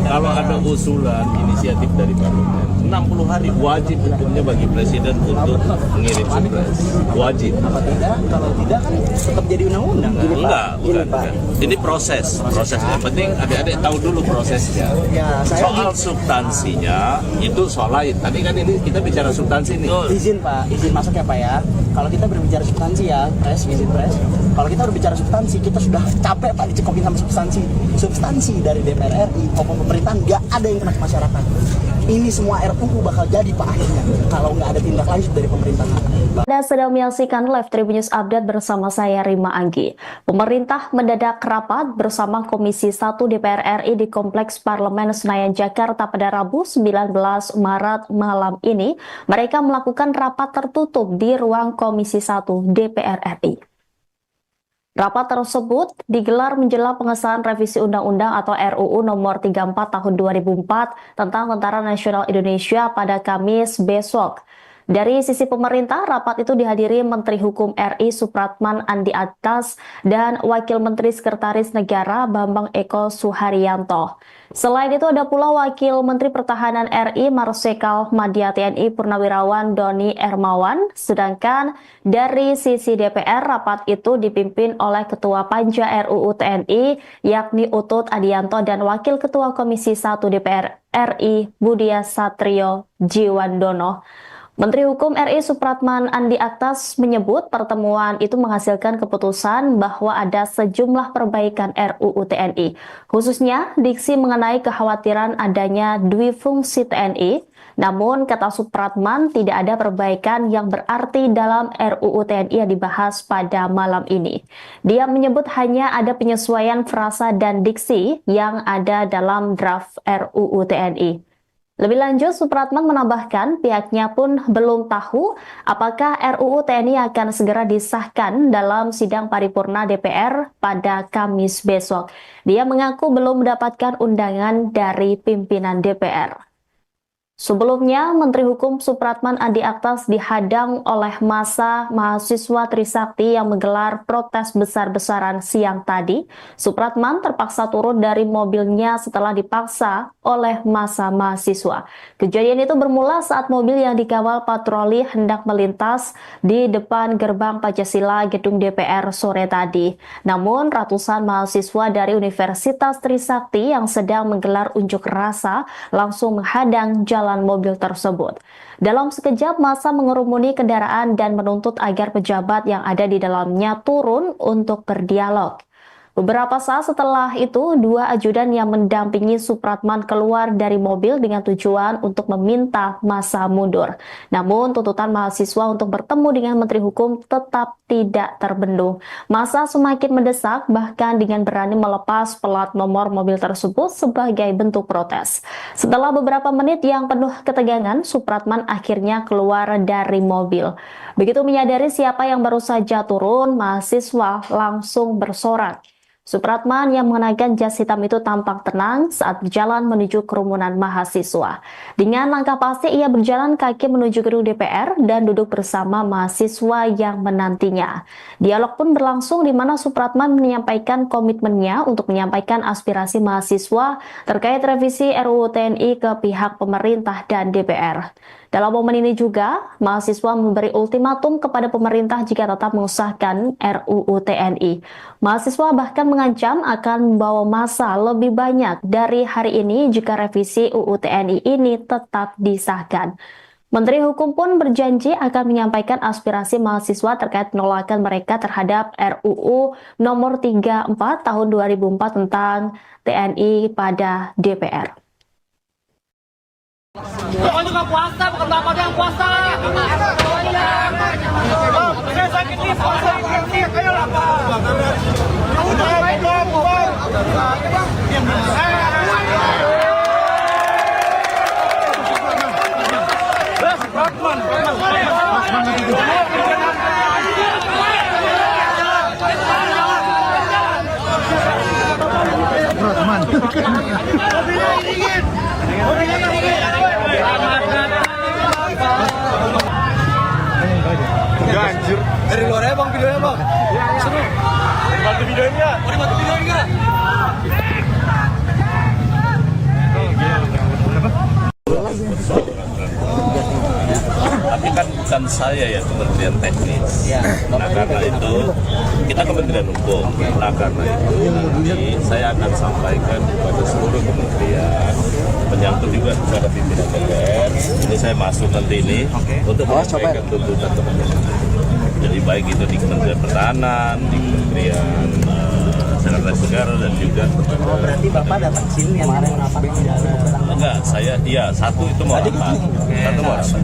Kalau ada usulan inisiatif dari parlemen, 60 hari wajib hukumnya bagi presiden untuk mengirim surprise. Wajib.
Kalau tidak kan tetap jadi undang-undang.
Enggak, bukan. Ini proses. Yang penting adik-adik tahu dulu prosesnya.
Ya,
Soal substansinya itu soal lain. Tadi kan ini kita bicara substansi nih.
Izin Pak, izin masuk ya Pak ya. Kalau kita berbicara substansi ya, izin pres. Kalau kita berbicara substansi, kita sudah capek Pak dicekokin sama substansi. Substansi dari DPR RI maupun pemerintahan nggak ada yang kena ke masyarakat. Ini semua RUU bakal jadi Pak akhirnya kalau nggak ada tindak lanjut dari pemerintahan.
Anda sedang menyaksikan live Tribun News Update bersama saya Rima Anggi. Pemerintah mendadak rapat bersama Komisi 1 DPR RI di Kompleks Parlemen Senayan Jakarta pada Rabu 19 Maret malam ini. Mereka melakukan rapat tertutup di ruang Komisi 1 DPR RI. Rapat tersebut digelar menjelang pengesahan revisi Undang-Undang atau RUU Nomor 34 Tahun 2004 tentang Tentara Nasional Indonesia pada Kamis besok. Dari sisi pemerintah, rapat itu dihadiri Menteri Hukum RI Supratman Andi Aktas dan Wakil Menteri Sekretaris Negara Bambang Eko Suharyanto. Selain itu ada pula Wakil Menteri Pertahanan RI Marsikal Madya TNI Purnawirawan Doni Ermawan, sedangkan dari sisi DPR rapat itu dipimpin oleh Ketua Panja RUU TNI yakni Utut Adianto dan Wakil Ketua Komisi 1 DPR RI Budia Satrio Jiwandono. Menteri Hukum RI Supratman Andi Aktas menyebut pertemuan itu menghasilkan keputusan bahwa ada sejumlah perbaikan RUU TNI, khususnya diksi mengenai kekhawatiran adanya duifungsi TNI. Namun, kata Supratman, tidak ada perbaikan yang berarti dalam RUU TNI yang dibahas pada malam ini. Dia menyebut hanya ada penyesuaian frasa dan diksi yang ada dalam draft RUU TNI. Lebih lanjut, Supratman menambahkan pihaknya pun belum tahu apakah RUU TNI akan segera disahkan dalam sidang paripurna DPR pada Kamis besok. Dia mengaku belum mendapatkan undangan dari pimpinan DPR. Sebelumnya, Menteri Hukum Supratman Andi Aktas dihadang oleh massa mahasiswa Trisakti yang menggelar protes besar-besaran siang tadi. Supratman terpaksa turun dari mobilnya setelah dipaksa oleh massa mahasiswa. Kejadian itu bermula saat mobil yang dikawal patroli hendak melintas di depan gerbang Pancasila gedung DPR sore tadi. Namun, ratusan mahasiswa dari Universitas Trisakti yang sedang menggelar unjuk rasa langsung menghadang jalan mobil tersebut. Dalam sekejap, massa mengerumuni kendaraan dan menuntut agar pejabat yang ada di dalamnya turun untuk berdialog. Beberapa saat setelah itu, dua ajudan yang mendampingi Supratman keluar dari mobil dengan tujuan untuk meminta massa mundur. Namun, tuntutan mahasiswa untuk bertemu dengan Menteri Hukum tetap tidak terbendung. Massa semakin mendesak, bahkan dengan berani melepas plat nomor mobil tersebut sebagai bentuk protes. Setelah beberapa menit yang penuh ketegangan, Supratman akhirnya keluar dari mobil. Begitu menyadari siapa yang baru saja turun, mahasiswa langsung bersorak. Supratman yang mengenakan jas hitam itu tampak tenang saat berjalan menuju kerumunan mahasiswa. Dengan langkah pasti ia berjalan kaki menuju gedung DPR dan duduk bersama mahasiswa yang menantinya. Dialog pun berlangsung di mana Supratman menyampaikan komitmennya untuk menyampaikan aspirasi mahasiswa terkait revisi RUU TNI ke pihak pemerintah dan DPR. Dalam momen ini juga, mahasiswa memberi ultimatum kepada pemerintah jika tetap mengesahkan RUU TNI. Mahasiswa bahkan mengancam akan membawa massa lebih banyak dari hari ini jika revisi UU TNI ini tetap disahkan. Menteri Hukum pun berjanji akan menyampaikan aspirasi mahasiswa terkait penolakan mereka terhadap RUU Nomor 34 Tahun 2004 tentang TNI pada DPR.
Bukan juga puasa, bukan bapak yang puasa. Saya sakit nih, puasa. Ayo lah, Pak. Udah,
Dari luar ya bang videonya bang. Seru.
Bantu videonya.
Mau dibantu videoin nggak?
Tapi kan bukan saya ya Kementerian Teknis. Nah karena itu kita Kementerian Hukum. Nah karena itu nanti saya akan sampaikan kepada seluruh kementerian menyangkut juga kepada pimpinan DPR. Ini saya masuk nanti ini untuk menyampaikan tuntutan teman-teman. Jadi baik itu di Kementerian Pertahanan, di Kementerian Sekretaris Negara dan juga
Berarti Bapak datang ke sini yang ada kenapa?
enggak, saya iya satu itu mau apa? Satu mau apa?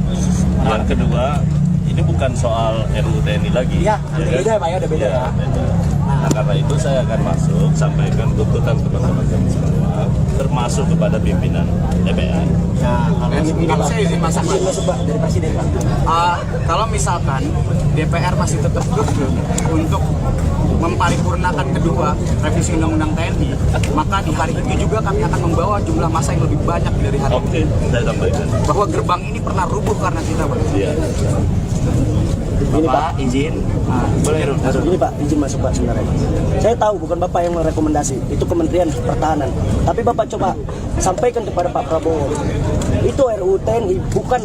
Yang kedua ini bukan soal RUU TNI lagi.
Iya, udah beda Pak ya, udah beda ya.
Beda. Nah karena itu saya akan masuk sampaikan tuntutan teman-teman kami semua, termasuk kepada pimpinan DPR.
Nah,
Kalau saya izin masuk Pak.
masuk Pak dari Presiden Pak.
Kalau misalkan DPR masih tetap kekeh untuk memparipurnakan kedua revisi Undang-Undang TNI, maka di hari itu juga kami akan membawa jumlah massa yang lebih banyak dari hari
Oke, saya sampaikan.
bahwa gerbang ini pernah rubuh karena kita Pak.
Iya.
Bapak izin.
Boleh
Masuk ini Pak, izin masuk Pak sebenarnya. Saya tahu bukan Bapak yang merekomendasi, itu Kementerian Pertahanan. Tapi Bapak coba sampaikan kepada Pak Prabowo, itu RUU TNI bukan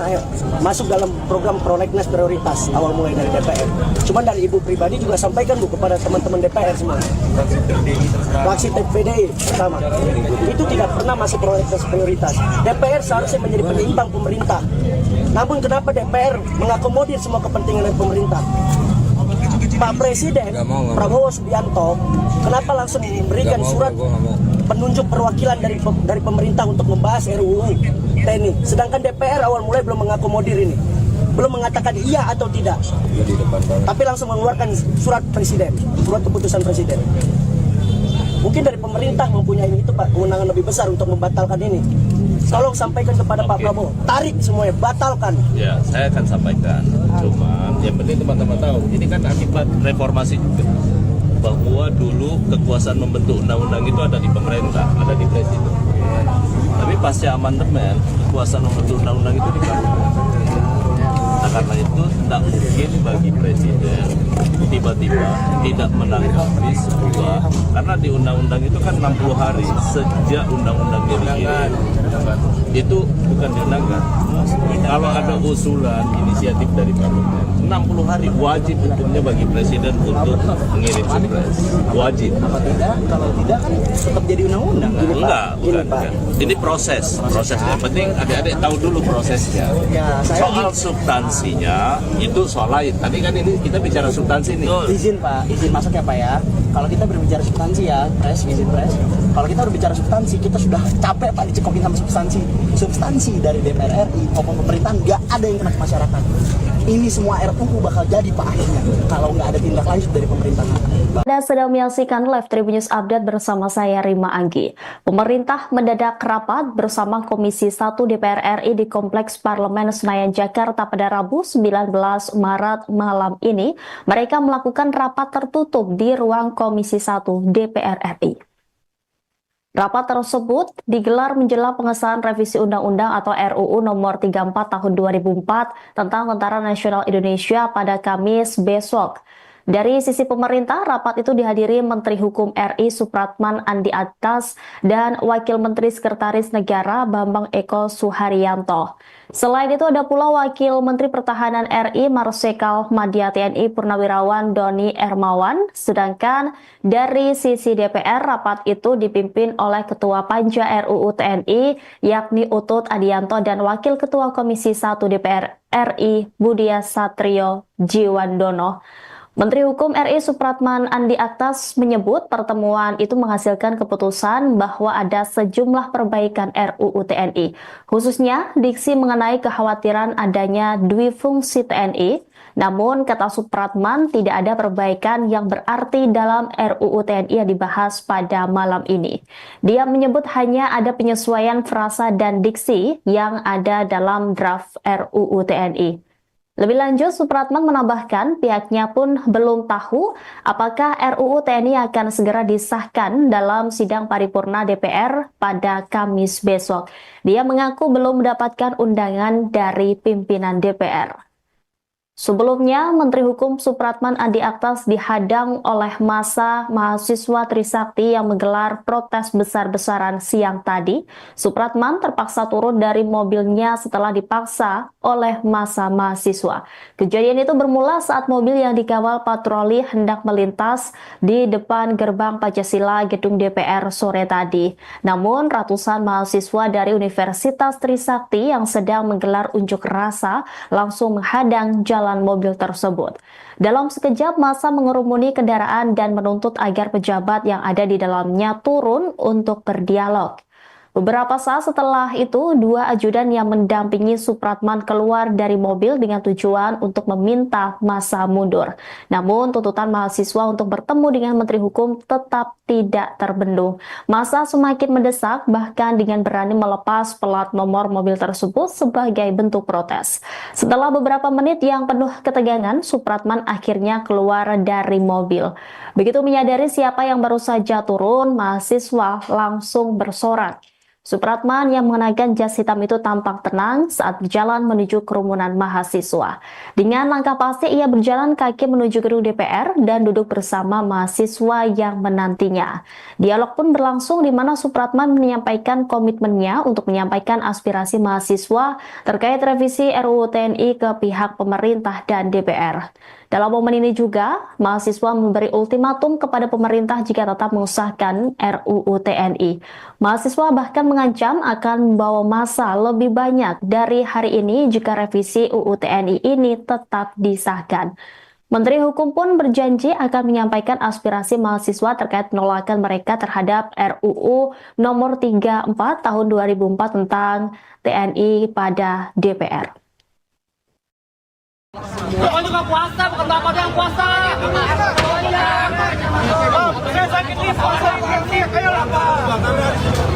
masuk dalam program prolegnas prioritas awal mulai dari DPR. Cuman dari Ibu pribadi juga sampaikan Bu kepada teman-teman DPR semua. Fraksi PDI pertama, itu tidak pernah masuk prolegnas prioritas. DPR seharusnya menjadi penyeimbang pemerintah. Namun kenapa DPR mengakomodir semua kepentingan dari pemerintah? Pak Presiden Prabowo Subianto kenapa langsung memberikan surat penunjuk perwakilan dari pemerintah untuk membahas RUU TNI, sedangkan DPR awal mulai belum mengakomodir ini, belum mengatakan iya atau tidak, tapi langsung mengeluarkan surat presiden, surat keputusan presiden. Mungkin dari pemerintah mempunyai itu Pak, kewenangan lebih besar untuk membatalkan ini. Tolong sampaikan kepada Pak Prabowo, tarik semuanya, batalkan.
Ya, saya akan sampaikan. Cuman yang penting teman-teman tahu, ini kan akibat reformasi juga. Bahwa dulu kekuasaan membentuk undang-undang itu ada di pemerintah, ada di presiden. Tapi pasca amandemen, kekuasaan membentuk undang-undang itu di parlemen. Nah karena itu tidak mungkin bagi presiden tiba-tiba tidak menanggapi sebuah, karena di undang-undang itu kan 60 hari sejak undang-undang dikirim, itu bukan diundangkan. Kalau ada usulan inisiatif dari parlemen, 60 hari wajib hukumnya bagi presiden untuk mengirim surprise, wajib.
Apa tidak? Kalau tidak kan tetap jadi undang-undang. Kan?
Enggak, bukan. Ini prosesnya. Yang penting adik-adik tahu dulu prosesnya.
Ya, saya
Soal substansinya itu soal lain. Tadi kan ini kita bicara substansi nih.
izin Pak, izin masuk ya Pak ya. Kalau kita berbicara substansi ya, izin pres. Kalau kita berbicara substansi, kita sudah capek Pak dicekokin sama substansi. Substansi dari DPR RI maupun pemerintahan nggak ada yang kena ke masyarakat. Ini semua RUU bakal jadi Pak akhirnya kalau nggak ada tindak lanjut dari pemerintah.
Anda sedang menyaksikan live Tribun News Update bersama saya Rima Anggi. Pemerintah mendadak rapat bersama Komisi 1 DPR RI di Kompleks Parlemen Senayan Jakarta pada Rabu 19 Maret malam ini. Mereka melakukan rapat tertutup di ruang Komisi 1 DPR RI. Rapat tersebut digelar menjelang pengesahan revisi Undang-Undang atau RUU Nomor 34 Tahun 2004 tentang Tentara Nasional Indonesia pada Kamis besok. Dari sisi pemerintah, rapat itu dihadiri Menteri Hukum RI Supratman Andi Aktas dan Wakil Menteri Sekretaris Negara Bambang Eko Suharyanto. Selain itu ada pula Wakil Menteri Pertahanan RI Marsikal Madya TNI Purnawirawan Doni Ermawan, sedangkan dari sisi DPR rapat itu dipimpin oleh Ketua Panja RUU TNI yakni Utut Adianto dan Wakil Ketua Komisi 1 DPR RI Budia Satrio Jiwandono. Menteri Hukum RI Supratman Andi Aktas menyebut pertemuan itu menghasilkan keputusan bahwa ada sejumlah perbaikan RUU TNI, khususnya diksi mengenai kekhawatiran adanya duifungsi TNI Namun, kata Supratman, tidak ada perbaikan yang berarti dalam RUU TNI yang dibahas pada malam ini. Dia menyebut hanya ada penyesuaian frasa dan diksi yang ada dalam draft RUU TNI. Lebih lanjut, Supratman menambahkan pihaknya pun belum tahu apakah RUU TNI akan segera disahkan dalam sidang paripurna DPR pada Kamis besok. Dia mengaku belum mendapatkan undangan dari pimpinan DPR. Sebelumnya, Menteri Hukum Supratman Andi Aktas dihadang oleh massa mahasiswa Trisakti yang menggelar protes besar-besaran siang tadi. Supratman terpaksa turun dari mobilnya setelah dipaksa oleh massa mahasiswa. Kejadian itu bermula saat mobil yang dikawal patroli hendak melintas di depan gerbang Pancasila gedung DPR sore tadi. Namun, ratusan mahasiswa dari Universitas Trisakti yang sedang menggelar unjuk rasa langsung menghadang jalan mobil tersebut. Dalam sekejap, massa mengerumuni kendaraan dan menuntut agar pejabat yang ada di dalamnya turun untuk berdialog. Beberapa saat setelah itu, dua ajudan yang mendampingi Supratman keluar dari mobil dengan tujuan untuk meminta massa mundur. Namun, tuntutan mahasiswa untuk bertemu dengan Menteri Hukum tetap tidak terbendung. Massa semakin mendesak, bahkan dengan berani melepas plat nomor mobil tersebut sebagai bentuk protes. Setelah beberapa menit yang penuh ketegangan, Supratman akhirnya keluar dari mobil. Begitu menyadari siapa yang baru saja turun, mahasiswa langsung bersorak. Supratman yang mengenakan jas hitam itu tampak tenang saat berjalan menuju kerumunan mahasiswa. Dengan langkah pasti ia berjalan kaki menuju gedung DPR dan duduk bersama mahasiswa yang menantinya. Dialog pun berlangsung di mana Supratman menyampaikan komitmennya untuk menyampaikan aspirasi mahasiswa terkait revisi RUU TNI ke pihak pemerintah dan DPR. Dalam momen ini juga, mahasiswa memberi ultimatum kepada pemerintah jika tetap mengesahkan RUU TNI. Mahasiswa bahkan mengancam akan membawa massa lebih banyak dari hari ini jika revisi UU TNI ini tetap disahkan. Menteri Hukum pun berjanji akan menyampaikan aspirasi mahasiswa terkait penolakan mereka terhadap RUU nomor 34 tahun 2004 tentang TNI pada DPR.
Bapak juga puasa, bukan bapak yang puasa. Saya sakit nih, puasa. Ayo lah, Pak.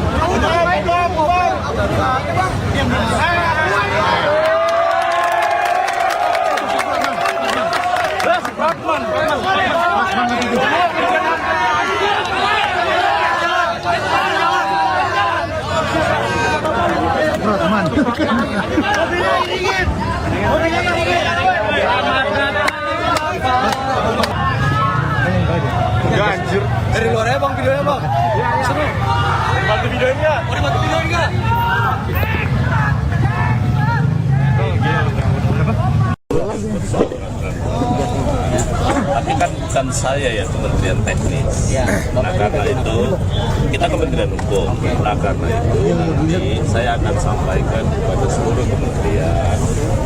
Anjir. Dari luar ya bang videonya bang. Seru. Bantu videonya. Mau dibantu videoin nggak?
Tapi kan bukan saya ya Kementerian Teknis. Nah karena itu kita Kementerian Hukum. Nah karena itu nanti saya akan sampaikan kepada seluruh kementerian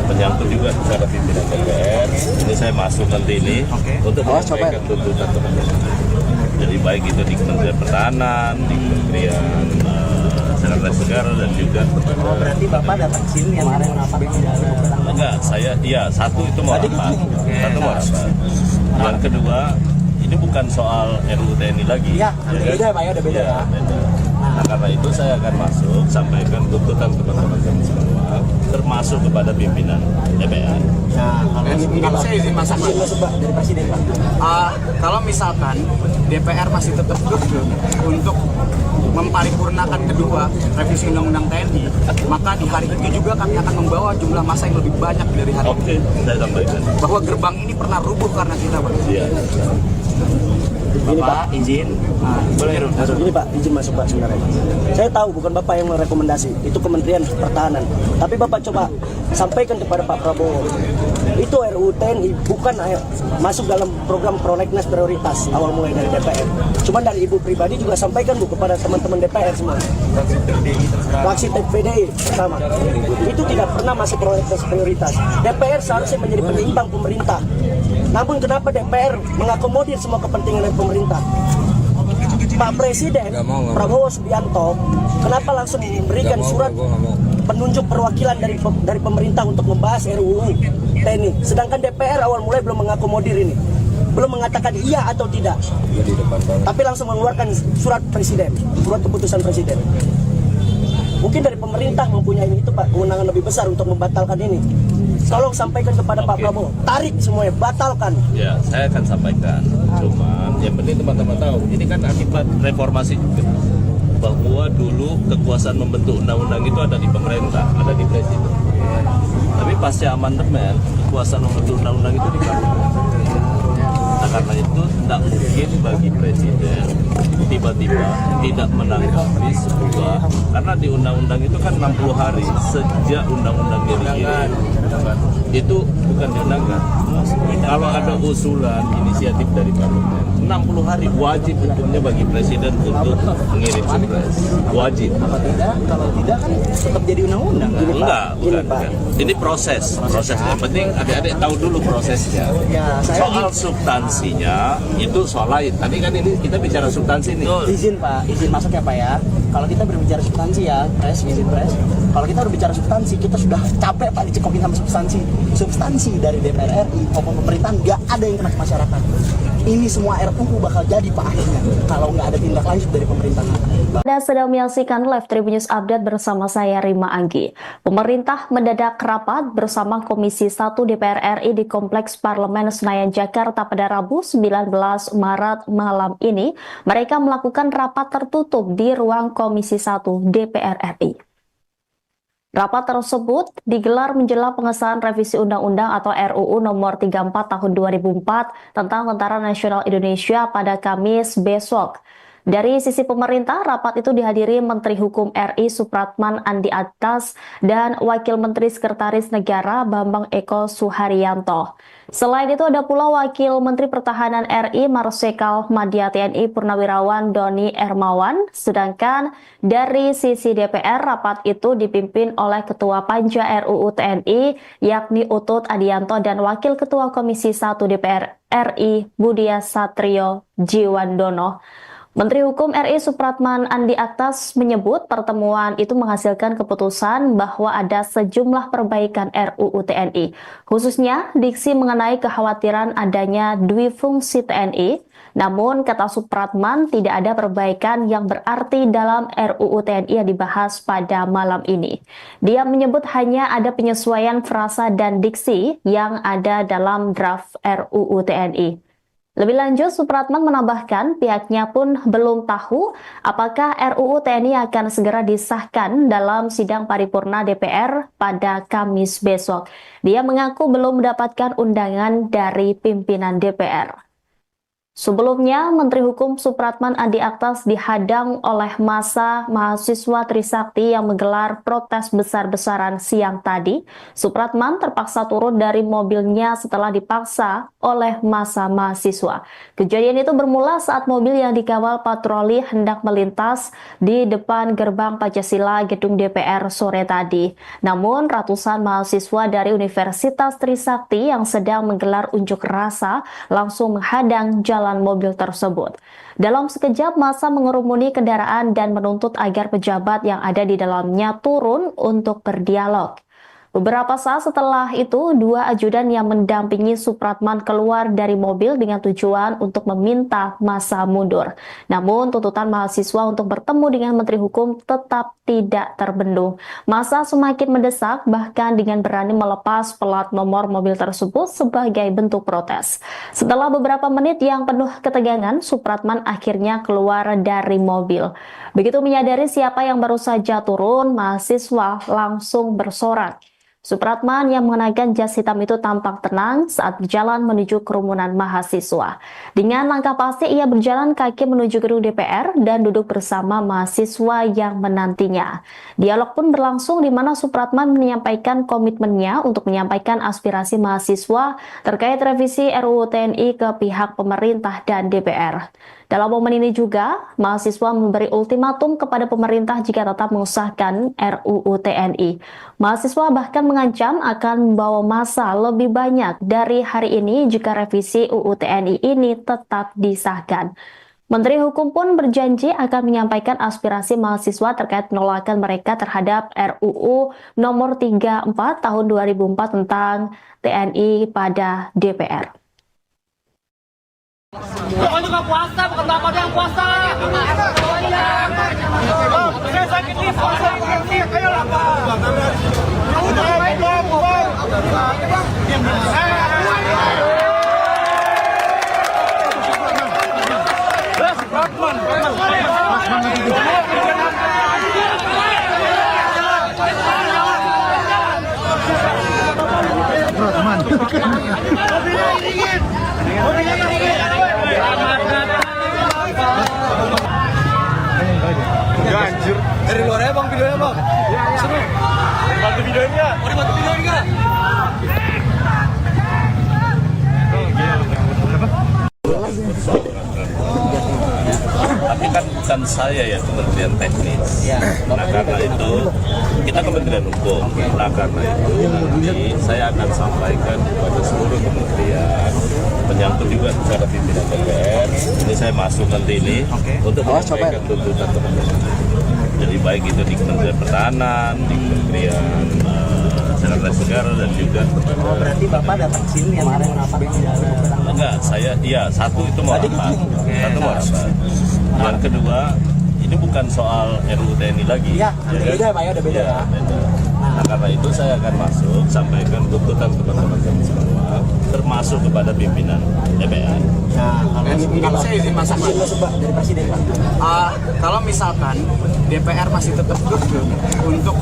menyangkut juga kepada pimpinan DPR. Ini saya masuk nanti ini untuk menyampaikan tuntutan teman-teman. Jadi baik itu di Kementerian Pertahanan, di Kementerian Sekretaris Negara dan juga.
Berarti Bapak datang sini yang kemarin rapat
Enggak, saya satu itu mau rapat. Satu mau rapat. Yang kedua, ini bukan soal RUU TNI lagi.
Iya, beda Pak ya, udah beda ya.
Beda. Nah karena itu saya akan masuk sampaikan tuntutan teman-teman kami semua, termasuk kepada pimpinan DPR.
Nah,
Kalau saya izin masuk Pak.
dari Presiden Pak.
Kalau misalkan DPR masih tetap kekeh untuk memparipurnakan kedua revisi undang-undang TNI, maka di hari itu juga kami akan membawa jumlah massa yang lebih banyak dari hari
Oke, saya sampaikan.
bahwa gerbang ini pernah rubuh karena kita Pak.
Iya.
Bapak izin.
Boleh
Masuk ini Pak, izin masuk Pak sebenarnya. Saya tahu bukan Bapak yang merekomendasi, itu Kementerian Pertahanan. Tapi Bapak coba sampaikan kepada Pak Prabowo, itu RUU TNI bukan masuk dalam program prolegnas prioritas awal mulai dari DPR. Cuma dari Ibu pribadi juga sampaikan Bu kepada teman-teman DPR semua. Fraksi PDI pertama. Itu tidak pernah masuk prolegnas prioritas. DPR seharusnya menjadi penyimbang pemerintah. Namun kenapa DPR mengakomodir semua kepentingan dari pemerintah? Pak Presiden Prabowo Subianto kenapa langsung memberikan surat penunjuk perwakilan dari pemerintah untuk membahas RUU TNI, sedangkan DPR awal mulai belum mengakomodir ini, belum mengatakan iya atau tidak, tapi langsung mengeluarkan surat presiden, surat keputusan presiden. Mungkin dari pemerintah mempunyai itu Pak, kewenangan lebih besar untuk membatalkan ini. Tolong sampaikan kepada Pak Prabowo, tarik semuanya, batalkan.
Ya, saya akan sampaikan. Cuman yang penting teman-teman tahu, ini kan akibat reformasi juga. Bahwa dulu kekuasaan membentuk undang-undang itu ada di pemerintah, ada di presiden. Tapi pasca amandemen, kekuasaan membentuk undang-undang itu di parlemen. Nah, karena itu tidak mungkin bagi presiden tiba-tiba tidak menanggapi sebuah, karena di undang-undang itu kan 60 hari sejak undang-undang dikirim, itu bukan diundangkan. Kalau ada usulan inisiatif dari parlemen, 60 hari wajib hukumnya bagi presiden untuk mengirim surprise, wajib.
Apa tidak? Kalau tidak kan tetap jadi undang-undang.
Enggak, bukan. Ini prosesnya. Yang penting adik-adik tahu dulu prosesnya.
Ya,
Soal substansinya itu soal lain. Tadi kan ini kita bicara substansi nih.
izin Pak, izin masuk ya Pak ya. Kalau kita berbicara substansi ya, izin pres. Kalau kita berbicara substansi, kita sudah capek Pak dicekokin sama substansi. Substansi dari DPR RI maupun pemerintahan nggak ada yang kena ke masyarakat. Ini semua RUU bakal jadi Pak akhirnya kalau nggak ada tindak lanjut dari pemerintah.
Anda sedang menyaksikan live Tribun News Update bersama saya Rima Anggi. Pemerintah mendadak rapat bersama Komisi 1 DPR RI di Kompleks Parlemen Senayan Jakarta pada Rabu 19 Maret malam ini. Mereka melakukan rapat tertutup di ruang Komisi 1 DPR RI. Rapat tersebut digelar menjelang pengesahan revisi Undang-Undang atau RUU Nomor 34 Tahun 2004 tentang Tentara Nasional Indonesia pada Kamis besok. Dari sisi pemerintah, rapat itu dihadiri Menteri Hukum RI Supratman Andi Aktas dan Wakil Menteri Sekretaris Negara Bambang Eko Suharyanto. Selain itu ada pula Wakil Menteri Pertahanan RI Marsikal Madya TNI Purnawirawan Doni Ermawan, sedangkan dari sisi DPR rapat itu dipimpin oleh Ketua Panja RUU TNI yakni Utut Adianto dan Wakil Ketua Komisi 1 DPR RI Budia Satrio Jiwandono. Menteri Hukum RI Supratman Andi Aktas menyebut pertemuan itu menghasilkan keputusan bahwa ada sejumlah perbaikan RUU TNI, khususnya diksi mengenai kekhawatiran adanya duifungsi TNI. Namun, kata Supratman, tidak ada perbaikan yang berarti dalam RUU TNI yang dibahas pada malam ini. Dia menyebut hanya ada penyesuaian frasa dan diksi yang ada dalam draft RUU TNI. Lebih lanjut, Supratman menambahkan pihaknya pun belum tahu apakah RUU TNI akan segera disahkan dalam sidang paripurna DPR pada Kamis besok. Dia mengaku belum mendapatkan undangan dari pimpinan DPR. Sebelumnya, Menteri Hukum Supratman Andi Aktas dihadang oleh massa mahasiswa Trisakti yang menggelar protes besar-besaran siang tadi. Supratman terpaksa turun dari mobilnya setelah dipaksa oleh massa mahasiswa. Kejadian itu bermula saat mobil yang dikawal patroli hendak melintas di depan gerbang Pancasila gedung DPR sore tadi. Namun, ratusan mahasiswa dari Universitas Trisakti yang sedang menggelar unjuk rasa langsung menghadang jalan mobil tersebut. Dalam sekejap, massa mengerumuni kendaraan dan menuntut agar pejabat yang ada di dalamnya turun untuk berdialog. Beberapa saat setelah itu, dua ajudan yang mendampingi Supratman keluar dari mobil dengan tujuan untuk meminta massa mundur. Namun, tuntutan mahasiswa untuk bertemu dengan Menteri Hukum tetap tidak terbendung. Massa semakin mendesak, bahkan dengan berani melepas plat nomor mobil tersebut sebagai bentuk protes. Setelah beberapa menit yang penuh ketegangan, Supratman akhirnya keluar dari mobil. Begitu menyadari siapa yang baru saja turun, mahasiswa langsung bersorak. Supratman yang mengenakan jas hitam itu tampak tenang saat berjalan menuju kerumunan mahasiswa. Dengan langkah pasti ia berjalan kaki menuju gedung DPR dan duduk bersama mahasiswa yang menantinya. Dialog pun berlangsung di mana Supratman menyampaikan komitmennya untuk menyampaikan aspirasi mahasiswa terkait revisi RUU TNI ke pihak pemerintah dan DPR. Dalam momen ini juga, mahasiswa memberi ultimatum kepada pemerintah jika tetap mengesahkan RUU TNI. Mahasiswa bahkan mengancam akan membawa massa lebih banyak dari hari ini jika revisi UU TNI ini tetap disahkan. Menteri Hukum pun berjanji akan menyampaikan aspirasi mahasiswa terkait penolakan mereka terhadap RUU nomor 34 tahun 2004 tentang TNI pada DPR.
Bukan juga puasa, bukan bapak yang puasa. Saya sakit nih, puasa. Ayo lah, Pak.
Ya anjir. Dari luar ya bang videonya bang. Seru.
Bantu videonya.
Mau dibantu videoin nggak?
Tapi kan bukan saya ya Kementerian Teknis. Nah karena itu kita Kementerian Hukum. Nah karena itu nanti saya akan sampaikan kepada seluruh kementerian menyangkut juga kepada pimpinan DPR. Ini saya masuk nanti ini untuk menyampaikan tuntutan teman-teman. Jadi baik itu di Kementerian Pertahanan, di Kementerian Sekretaris Negara dan juga.
Berarti Bapak datang ke sini yang kemarin rapat
Enggak, saya iya satu itu mau rapat. Satu mau rapat. Yang kedua, ini bukan soal RUU TNI lagi.
Iya, udah beda Pak ya, udah beda ya.
Beda. Nah karena itu saya akan masuk sampaikan tuntutan teman-teman kami semua, termasuk kepada pimpinan DPR.
Nah,
Kalau saya izin masuk Pak.
masuk Pak dari Presiden Pak.
Kalau misalkan DPR masih tetap kekeh untuk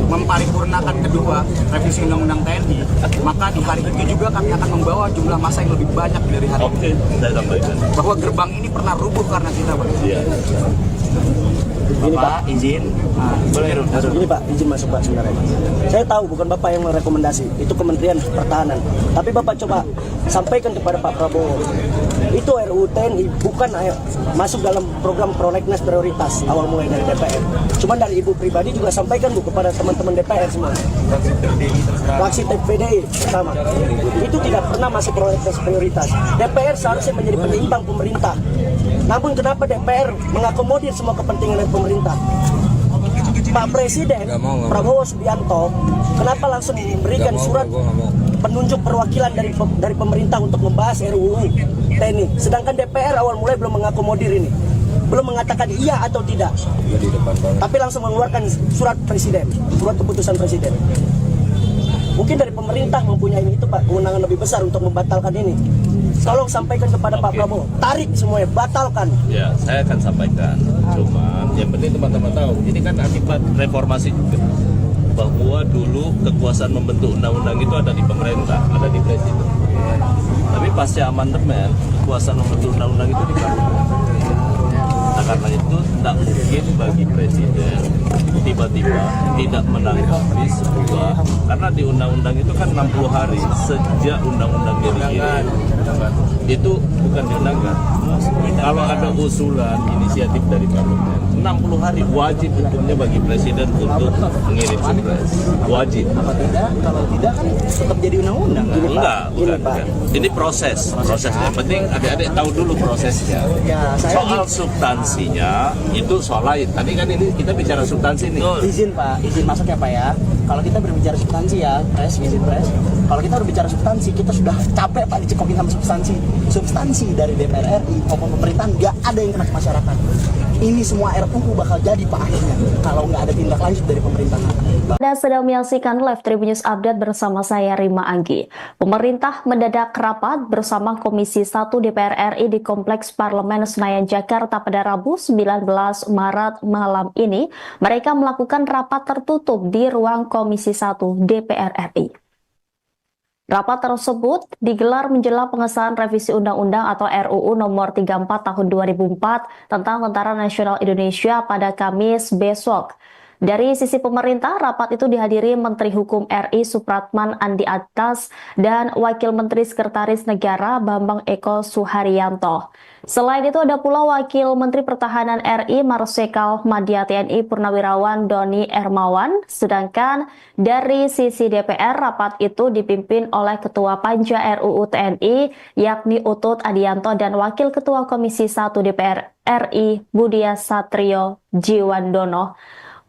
memparipurnakan kedua revisi undang-undang TNI, maka di hari itu juga kami akan membawa jumlah massa yang lebih banyak dari hari ini.
Oke, saya sampaikan.
Bahwa gerbang ini pernah rubuh karena kita, Pak.
Iya.
Bapak izin.
Boleh masuk. Ini Pak, izin masuk Pak sebenarnya. Saya tahu bukan Bapak yang merekomendasi, itu Kementerian Pertahanan. Tapi Bapak coba sampaikan kepada Pak Prabowo. Itu RUU TNI bukan masuk dalam program prolegnas prioritas awal mulai dari DPR. Cuman dari Ibu pribadi juga sampaikan Bu kepada teman-teman DPR semua. Fraksi PDI pertama. Itu tidak pernah masuk prolegnas prioritas. DPR seharusnya menjadi penyeimbang pemerintah. Namun kenapa DPR mengakomodir semua kepentingan dari pemerintah? Pak Presiden Prabowo Subianto kenapa langsung memberikan surat penunjuk perwakilan dari pemerintah untuk membahas RUU TNI, sedangkan DPR awal mulai belum mengakomodir ini, belum mengatakan iya atau tidak, tapi langsung mengeluarkan surat presiden, surat keputusan presiden. Mungkin dari pemerintah mempunyai itu Pak, kewenangan lebih besar untuk membatalkan ini. Tolong sampaikan kepada Pak Prabowo, tarik semuanya, batalkan.
Ya, saya akan sampaikan. Cuman yang penting teman-teman tahu, ini kan akibat reformasi juga. Bahwa dulu kekuasaan membentuk undang-undang itu ada di pemerintah, ada di presiden. Tapi pasca amandemen, kekuasaan membentuk undang-undang itu di parlemen. Nah karena itu tidak mungkin bagi presiden tiba-tiba tidak menanggapi sebuah, karena di undang-undang itu kan 60 hari sejak undang-undang dikirim, itu bukan diundangkan. Kalau ada usulan inisiatif dari parlemen, 60 hari wajib hukumnya bagi presiden untuk mengirim surprise, wajib.
Apa tidak? Kalau tidak kan tetap jadi undang-undang.
Enggak, bukan. Ini prosesnya. Yang penting adik-adik tahu dulu prosesnya.
Ya, saya
Soal substansinya itu soal lain. Tadi kan ini kita bicara substansi nih.
izin Pak, izin masuk ya Pak ya. Kalau kita berbicara substansi ya, izin pres. Kalau kita berbicara substansi, kita sudah capek Pak dicekokin sama substansi. Substansi dari DPR RI maupun pemerintahan nggak ada yang kena ke masyarakat. Ini semua RUU bakal jadi Pak akhirnya kalau nggak ada tindak lanjut dari pemerintahan.
Anda sedang menyaksikan live Tribun News Update bersama saya Rima Anggi. Pemerintah mendadak rapat bersama Komisi 1 DPR RI di Kompleks Parlemen Senayan Jakarta pada Rabu 19 Maret malam ini. Mereka melakukan rapat tertutup di ruang Komisi 1 DPR RI. Rapat tersebut digelar menjelang pengesahan revisi Undang-Undang atau RUU nomor 34 tahun 2004 tentang Tentara Nasional Indonesia pada Kamis besok. Dari sisi pemerintah, rapat itu dihadiri Menteri Hukum RI Supratman Andi Aktas dan Wakil Menteri Sekretaris Negara Bambang Eko Suharyanto. Selain itu ada pula Wakil Menteri Pertahanan RI Marsikal Madya TNI Purnawirawan Doni Ermawan, sedangkan dari sisi DPR rapat itu dipimpin oleh Ketua Panja RUU TNI yakni Utut Adianto dan Wakil Ketua Komisi 1 DPR RI Budia Satrio Jiwandono.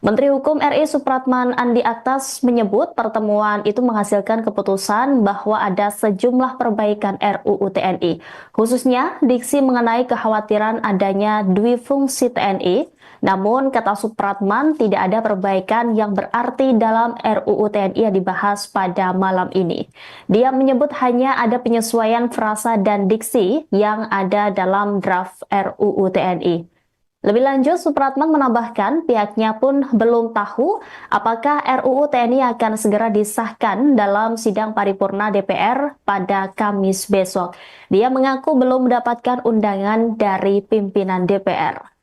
Menteri Hukum RI Supratman Andi Aktas menyebut pertemuan itu menghasilkan keputusan bahwa ada sejumlah perbaikan RUU TNI, khususnya diksi mengenai kekhawatiran adanya duifungsi TNI. Namun, kata Supratman, tidak ada perbaikan yang berarti dalam RUU TNI yang dibahas pada malam ini. Dia menyebut hanya ada penyesuaian frasa dan diksi yang ada dalam draft RUU TNI. Lebih lanjut, Supratman menambahkan pihaknya pun belum tahu apakah RUU TNI akan segera disahkan dalam sidang paripurna DPR pada Kamis besok. Dia mengaku belum mendapatkan undangan dari pimpinan DPR.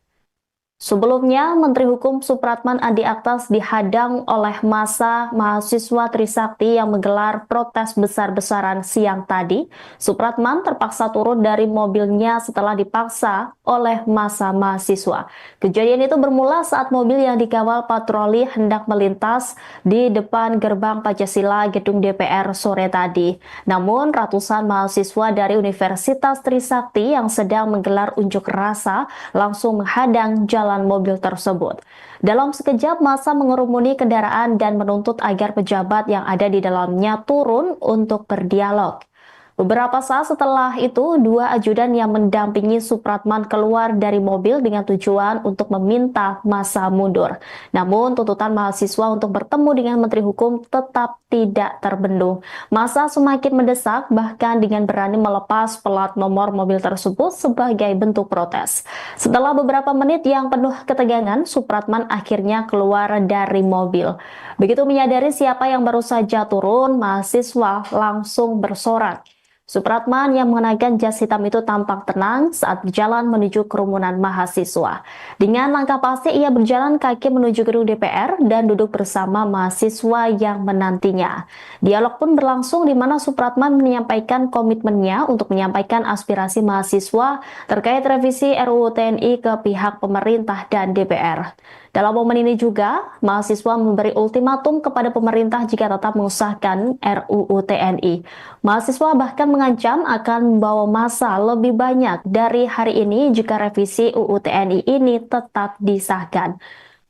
Sebelumnya, Menteri Hukum Supratman Andi Aktas dihadang oleh massa mahasiswa Trisakti yang menggelar protes besar-besaran siang tadi. Supratman terpaksa turun dari mobilnya setelah dipaksa oleh massa mahasiswa. Kejadian itu bermula saat mobil yang dikawal patroli hendak melintas di depan gerbang Pancasila gedung DPR sore tadi. Namun, ratusan mahasiswa dari Universitas Trisakti yang sedang menggelar unjuk rasa langsung menghadang jalan mobil tersebut. Dalam sekejap, massa mengerumuni kendaraan dan menuntut agar pejabat yang ada di dalamnya turun untuk berdialog. Beberapa saat setelah itu, dua ajudan yang mendampingi Supratman keluar dari mobil dengan tujuan untuk meminta massa mundur. Namun, tuntutan mahasiswa untuk bertemu dengan Menteri Hukum tetap tidak terbendung. Massa semakin mendesak, bahkan dengan berani melepas plat nomor mobil tersebut sebagai bentuk protes. Setelah beberapa menit yang penuh ketegangan, Supratman akhirnya keluar dari mobil. Begitu menyadari siapa yang baru saja turun, mahasiswa langsung bersorak. Supratman yang mengenakan jas hitam itu tampak tenang saat berjalan menuju kerumunan mahasiswa. Dengan langkah pasti ia berjalan kaki menuju gedung DPR dan duduk bersama mahasiswa yang menantinya. Dialog pun berlangsung di mana Supratman menyampaikan komitmennya untuk menyampaikan aspirasi mahasiswa terkait revisi RUU TNI ke pihak pemerintah dan DPR. Dalam momen ini juga, mahasiswa memberi ultimatum kepada pemerintah jika tetap mengesahkan RUU TNI. Mahasiswa bahkan mengancam akan membawa massa lebih banyak dari hari ini jika revisi UU TNI ini tetap disahkan.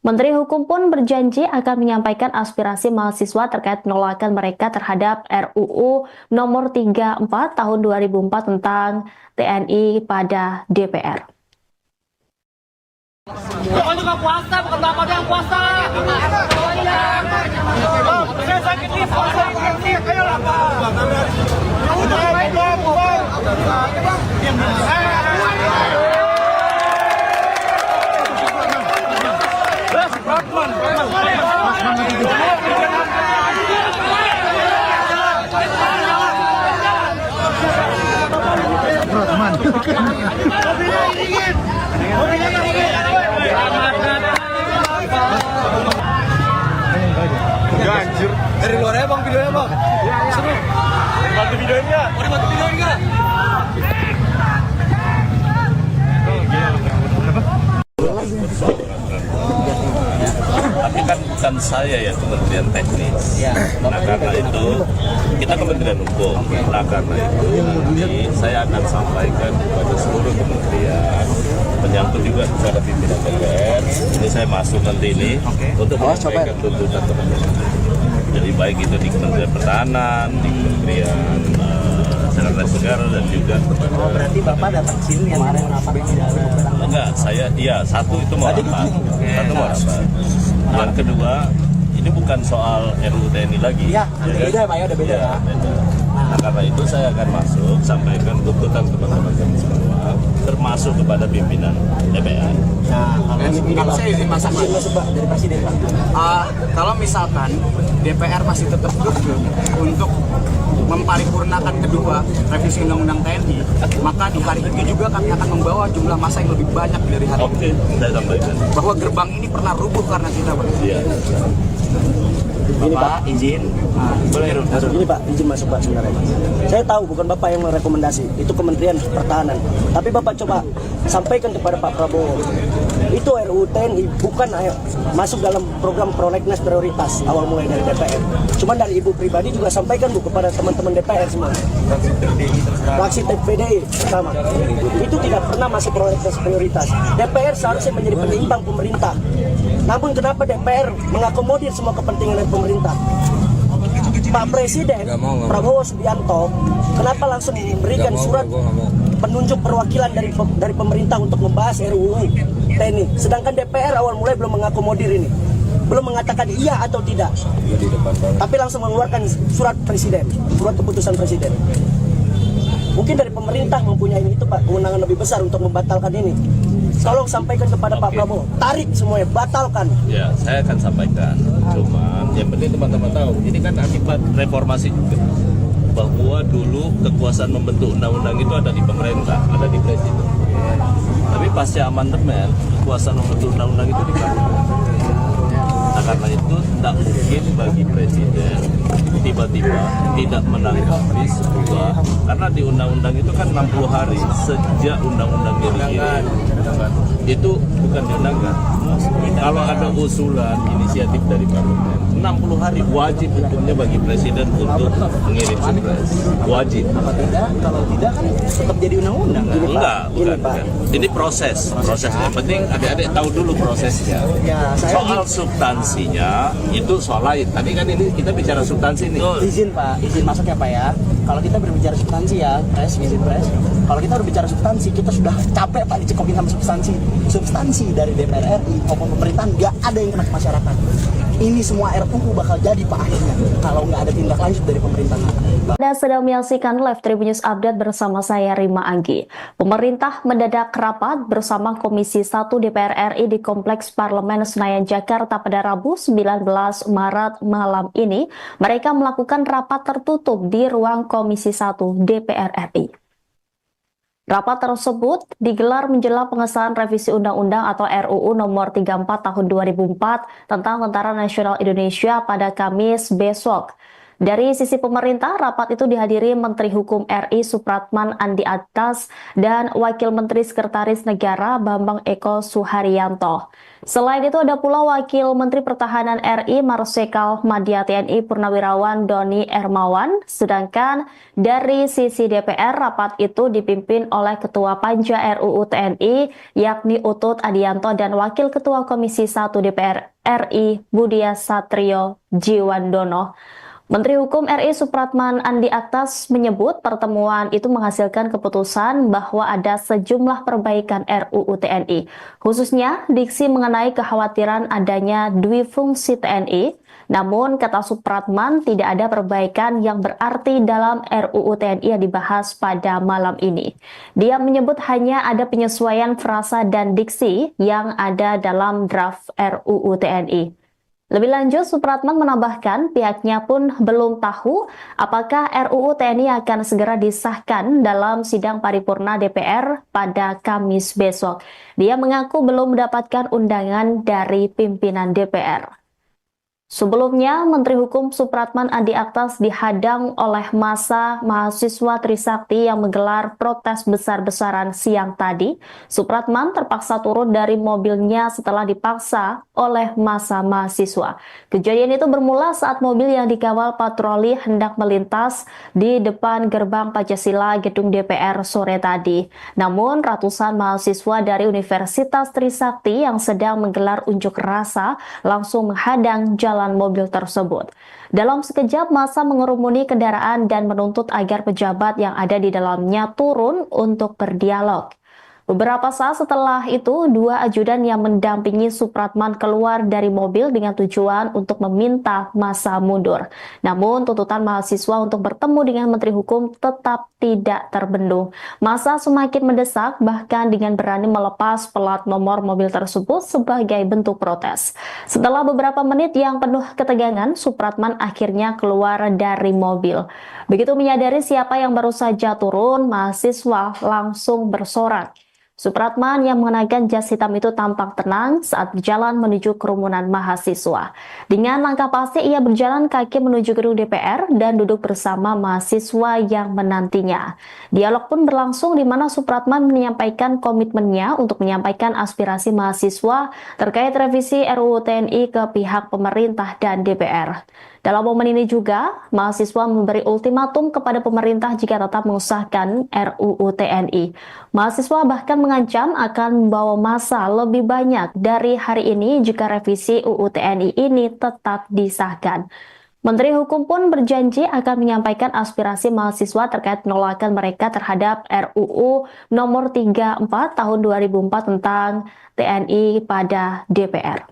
Menteri Hukum pun berjanji akan menyampaikan aspirasi mahasiswa terkait penolakan mereka terhadap RUU nomor 34 tahun 2004 tentang TNI pada DPR.
Bukan juga puasa, bukan bapak yang puasa. Saya sakit nih, puasa. Ayo lah, Pak.
Anjir. Dari luar ya bang videonya bang. Seru. Bantu videonya. Mau dibantu videoin nggak?
Tapi kan bukan saya ya Kementerian Teknis. Nah karena itu kita Kementerian Hukum. Nah karena itu nanti saya akan sampaikan kepada seluruh kementerian, menyangkut juga kepada pimpinan DPR. Ini saya masuk nanti ini untuk menyampaikan tuntutan teman-teman. Jadi baik itu di Kementerian Pertahanan, di Kementerian Sekretaris Negara dan juga.
Oh, berarti Bapak datang sini yang kemarin rapat tidak ada.
Enggak, saya iya satu itu mau rapat. Satu mau rapat. Yang kedua, ini bukan soal RUU TNI lagi.
Iya, beda Pak ya, udah beda ya.
Beda. Nah karena itu saya akan masuk sampaikan tuntutan teman-teman kami semua, termasuk kepada pimpinan DPR.
Nah,
Kalau saya izin masak
dari Presiden Pak.
kalau misalkan DPR masih tetap kekeh untuk memparipurnakan kedua revisi undang-undang TNI, maka di hari itu juga kami akan membawa jumlah masa yang lebih banyak dari hari
Oke,
ini.
saya sampaikan.
Bahwa gerbang ini pernah rubuh karena kita
Iya.
Bapak izin.
Boleh, Rum.
Ini Pak, izin masuk Pak sebenarnya. Saya tahu bukan Bapak yang merekomendasi, itu Kementerian Pertahanan. Tapi Bapak coba sampaikan kepada Pak Prabowo, itu RUU TNI bukan masuk dalam program prolegnas prioritas awal mulai dari DPR. Cuman dari Ibu pribadi juga sampaikan Bu kepada teman-teman DPR semua. Fraksi PDI pertama. Itu tidak pernah masuk prolegnas prioritas. DPR seharusnya menjadi penyeimbang pemerintah. Namun kenapa DPR mengakomodir semua kepentingan dari pemerintah? Pak Presiden Prabowo Subianto kenapa langsung memberikan surat penunjuk perwakilan dari pemerintah untuk membahas RUU TNI, sedangkan DPR awal mulai belum mengakomodir ini, belum mengatakan iya atau tidak, tapi langsung mengeluarkan surat presiden, surat keputusan presiden. Mungkin dari pemerintah mempunyai itu Pak, kewenangan lebih besar untuk membatalkan ini. Tolong sampaikan kepada Pak Prabowo, tarik semuanya, batalkan.
Ya, saya akan sampaikan. Cuma yang penting teman-teman tahu, ini kan akibat reformasi juga. Bahwa dulu kekuasaan membentuk undang-undang itu ada di pemerintah, ada di presiden. Tapi pasca amandemen, kekuasaan membentuk undang-undang itu di parlemen. Nah, karena itu tidak mungkin bagi presiden tiba-tiba tidak menanggapi sebuah, karena di undang-undang itu kan 60 hari sejak undang-undang dikirim. Itu bukan diundangkan. Kalau ada usulan inisiatif dari parlemen, 60 hari wajib hukumnya bagi presiden untuk mengirim surprise. Wajib.
Apa tidak? Kalau tidak kan tetap jadi undang-undang. Kan?
Enggak, bukan. Ini prosesnya. Yang penting adik-adik tahu dulu prosesnya.
Ya, saya
Soal substansinya itu soal lain. Tadi kan ini kita bicara substansi nih.
izin Pak, izin masuk ya Pak ya. Kalau kita berbicara substansi ya, izin pres. Kalau kita berbicara substansi, kita sudah capek Pak dicekokin sama substansi. Substansi dari DPR RI maupun pemerintahan nggak ada yang kena ke masyarakat. Ini semua RUU bakal jadi Pak akhirnya kalau nggak ada tindak lanjut dari pemerintah.
Anda sedang menyaksikan live Tribun News Update bersama saya Rima Anggi. Pemerintah mendadak rapat bersama Komisi 1 DPR RI di Kompleks Parlemen Senayan Jakarta pada Rabu 19 Maret malam ini. Mereka melakukan rapat tertutup di ruang Komisi 1 DPR RI. Rapat tersebut digelar menjelang pengesahan revisi Undang-Undang atau RUU Nomor 34 Tahun 2004 tentang Tentara Nasional Indonesia pada Kamis besok. Dari sisi pemerintah, rapat itu dihadiri Menteri Hukum RI Supratman Andi Aktas dan Wakil Menteri Sekretaris Negara Bambang Eko Suharyanto. Selain itu ada pula Wakil Menteri Pertahanan RI Marsikal Madya TNI Purnawirawan Doni Ermawan, sedangkan dari sisi DPR rapat itu dipimpin oleh Ketua Panja RUU TNI yakni Utut Adianto dan Wakil Ketua Komisi 1 DPR RI Budia Satrio Jiwandono. Menteri Hukum RI Supratman Andi Aktas menyebut pertemuan itu menghasilkan keputusan bahwa ada sejumlah perbaikan RUU TNI, khususnya diksi mengenai kekhawatiran adanya duifungsi TNI. Namun, kata Supratman, tidak ada perbaikan yang berarti dalam RUU TNI yang dibahas pada malam ini. Dia menyebut hanya ada penyesuaian frasa dan diksi yang ada dalam draft RUU TNI. Lebih lanjut, Supratman menambahkan pihaknya pun belum tahu apakah RUU TNI akan segera disahkan dalam sidang paripurna DPR pada Kamis besok. Dia mengaku belum mendapatkan undangan dari pimpinan DPR. Sebelumnya, Menteri Hukum Supratman Andi Aktas dihadang oleh massa mahasiswa Trisakti yang menggelar protes besar-besaran siang tadi. Supratman terpaksa turun dari mobilnya setelah dipaksa oleh massa mahasiswa. Kejadian itu bermula saat mobil yang dikawal patroli hendak melintas di depan gerbang Pancasila gedung DPR sore tadi. Namun, ratusan mahasiswa dari Universitas Trisakti yang sedang menggelar unjuk rasa langsung menghadang jalan mobil tersebut. Dalam sekejap, massa mengerumuni kendaraan dan menuntut agar pejabat yang ada di dalamnya turun untuk berdialog. Beberapa saat setelah itu, dua ajudan yang mendampingi Supratman keluar dari mobil dengan tujuan untuk meminta massa mundur. Namun, tuntutan mahasiswa untuk bertemu dengan Menteri Hukum tetap tidak terbendung. Massa semakin mendesak, bahkan dengan berani melepas plat nomor mobil tersebut sebagai bentuk protes. Setelah beberapa menit yang penuh ketegangan, Supratman akhirnya keluar dari mobil. Begitu menyadari siapa yang baru saja turun, mahasiswa langsung bersorak. Supratman yang mengenakan jas hitam itu tampak tenang saat berjalan menuju kerumunan mahasiswa. Dengan langkah pasti ia berjalan kaki menuju gedung DPR dan duduk bersama mahasiswa yang menantinya. Dialog pun berlangsung di mana Supratman menyampaikan komitmennya untuk menyampaikan aspirasi mahasiswa terkait revisi RUU TNI ke pihak pemerintah dan DPR. Dalam momen ini juga, mahasiswa memberi ultimatum kepada pemerintah jika tetap mengesahkan RUU TNI. Mahasiswa bahkan mengancam akan membawa massa lebih banyak dari hari ini jika revisi UU TNI ini tetap disahkan. Menteri Hukum pun berjanji akan menyampaikan aspirasi mahasiswa terkait penolakan mereka terhadap RUU nomor 34 tahun 2004 tentang TNI pada DPR.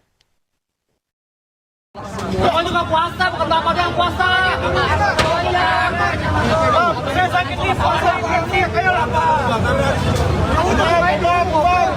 Bukan juga puasa, bukan bapak yang puasa. Saya sakit nih, puasa. Ayo lah, Pak. Kamu jangan main dong, Pak.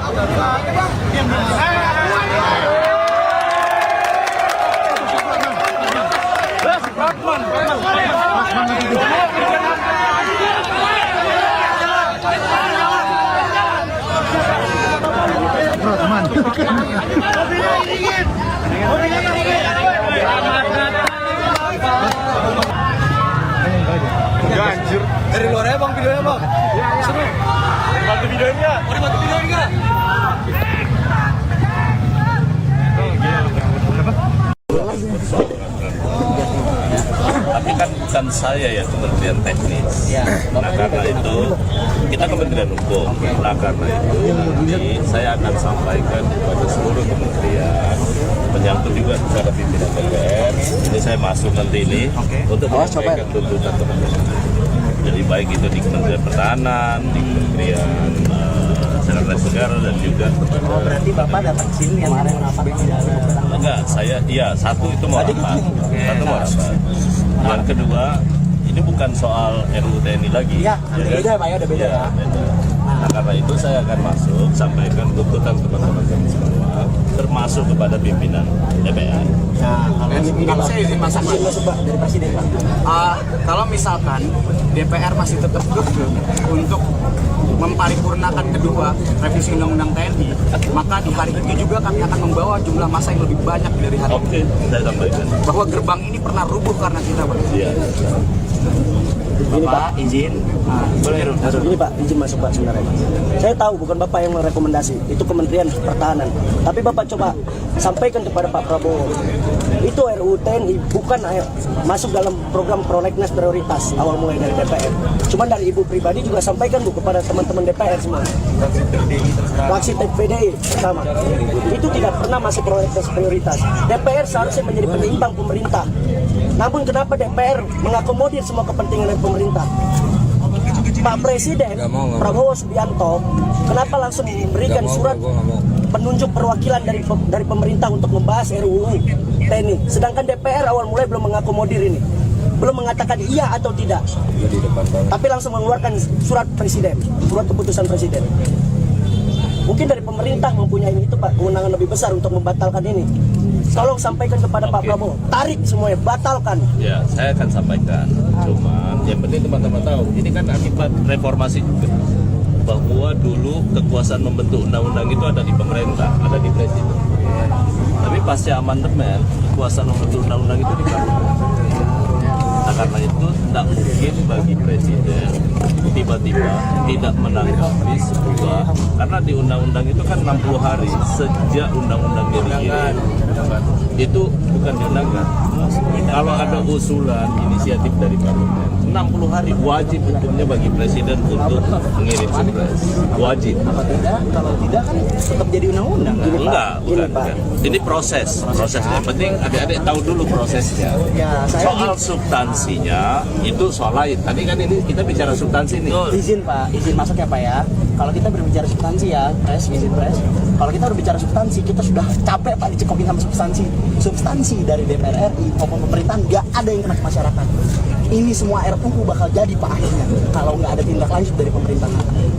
Anjir. Dari luar ya bang videonya bang. Seru.
Bantu videonya.
Mau dibantu videoin nggak?
Tapi kan bukan saya ya Kementerian Teknis. Nah karena itu kita Kementerian Hukum. Nah karena itu nanti saya akan sampaikan kepada seluruh kementerian menyangkut juga kepada pimpinan DPR. Ini saya masuk nanti ini untuk menyampaikan tuntutan teman-teman. Jadi baik itu di Kementerian Pertahanan, di Kementerian Sekretaris Negara dan juga.
Berarti Bapak datang ke sini yang kemarin rapat
Enggak, saya iya satu itu mau rapat, satu mau rapat. Yang kedua, ini bukan soal RUU TNI lagi.
Iya, beda Pak ya, udah beda ya.
Beda. Nah karena itu saya akan masuk sampaikan tuntutan teman-teman kami semua, termasuk kepada pimpinan DPR.
Nah,
Kalau saya izin masuk Pak.
dari Presiden Pak.
Kalau misalkan DPR masih tetap kekeh untuk memparipurnakan kedua revisi Undang-Undang TNI, maka di hari itu juga kami akan membawa jumlah massa yang lebih banyak dari hari
Oke, saya sampaikan.
bahwa gerbang ini pernah rubuh karena kita Pak.
Iya.
Bapak izin.
Boleh
Ini Pak, izin masuk Pak sebenarnya. Saya tahu bukan Bapak yang merekomendasi, itu Kementerian Pertahanan. Tapi Bapak coba sampaikan kepada Pak Prabowo, itu RUU TNI bukan masuk dalam program prolegnas prioritas awal mulai dari DPR. Cuman dari Ibu pribadi juga sampaikan Bu kepada teman-teman DPR semua. Fraksi PDI pertama. Itu tidak pernah masuk prolegnas prioritas. DPR seharusnya menjadi penyeimbang pemerintah. Namun kenapa DPR mengakomodir semua kepentingan dari pemerintah? Pak Presiden Prabowo Subianto kenapa langsung memberikan surat penunjuk perwakilan dari pemerintah untuk membahas RUU TNI, sedangkan DPR awal mulai belum mengakomodir ini, belum mengatakan iya atau tidak, tapi langsung mengeluarkan surat presiden, surat keputusan presiden. Mungkin dari pemerintah mempunyai itu Pak, kewenangan lebih besar untuk membatalkan ini. Tolong sampaikan kepada Pak Prabowo, tarik semuanya, batalkan.
Ya, saya akan sampaikan. Cuman yang penting teman-teman tahu, ini kan akibat reformasi juga. Bahwa dulu kekuasaan membentuk undang-undang itu ada di pemerintah, ada di presiden. Tapi pasca amandemen, kekuasaan membentuk undang-undang itu di parlemen. Nah karena itu tidak mungkin bagi presiden tiba-tiba tidak menanggapi sebuah, karena di undang-undang itu kan 60 hari sejak undang-undang dikirim Itu bukan diundangkan. Kalau ada usulan inisiatif dari parlemen, 60 hari wajib hukumnya bagi presiden untuk mengirim surprise. Wajib.
Apa tidak? Kalau tidak kan tetap jadi undang-undang. Kan?
Enggak, bukan. Ini prosesnya. Yang penting adik-adik tahu dulu prosesnya.
Ya,
Soal substansinya itu soal lain. Tadi kan ini kita bicara substansi nih.
Izin Pak, izin masuk ya Pak ya. Kalau kita berbicara substansi ya, izin pres. Kalau kita berbicara substansi, kita sudah capek Pak dicekokin sama substansi. Substansi dari DPR RI maupun pemerintahan nggak ada yang kena ke masyarakat. Ini semua RUU bakal jadi Pak akhirnya kalau nggak ada tindak lanjut dari pemerintah.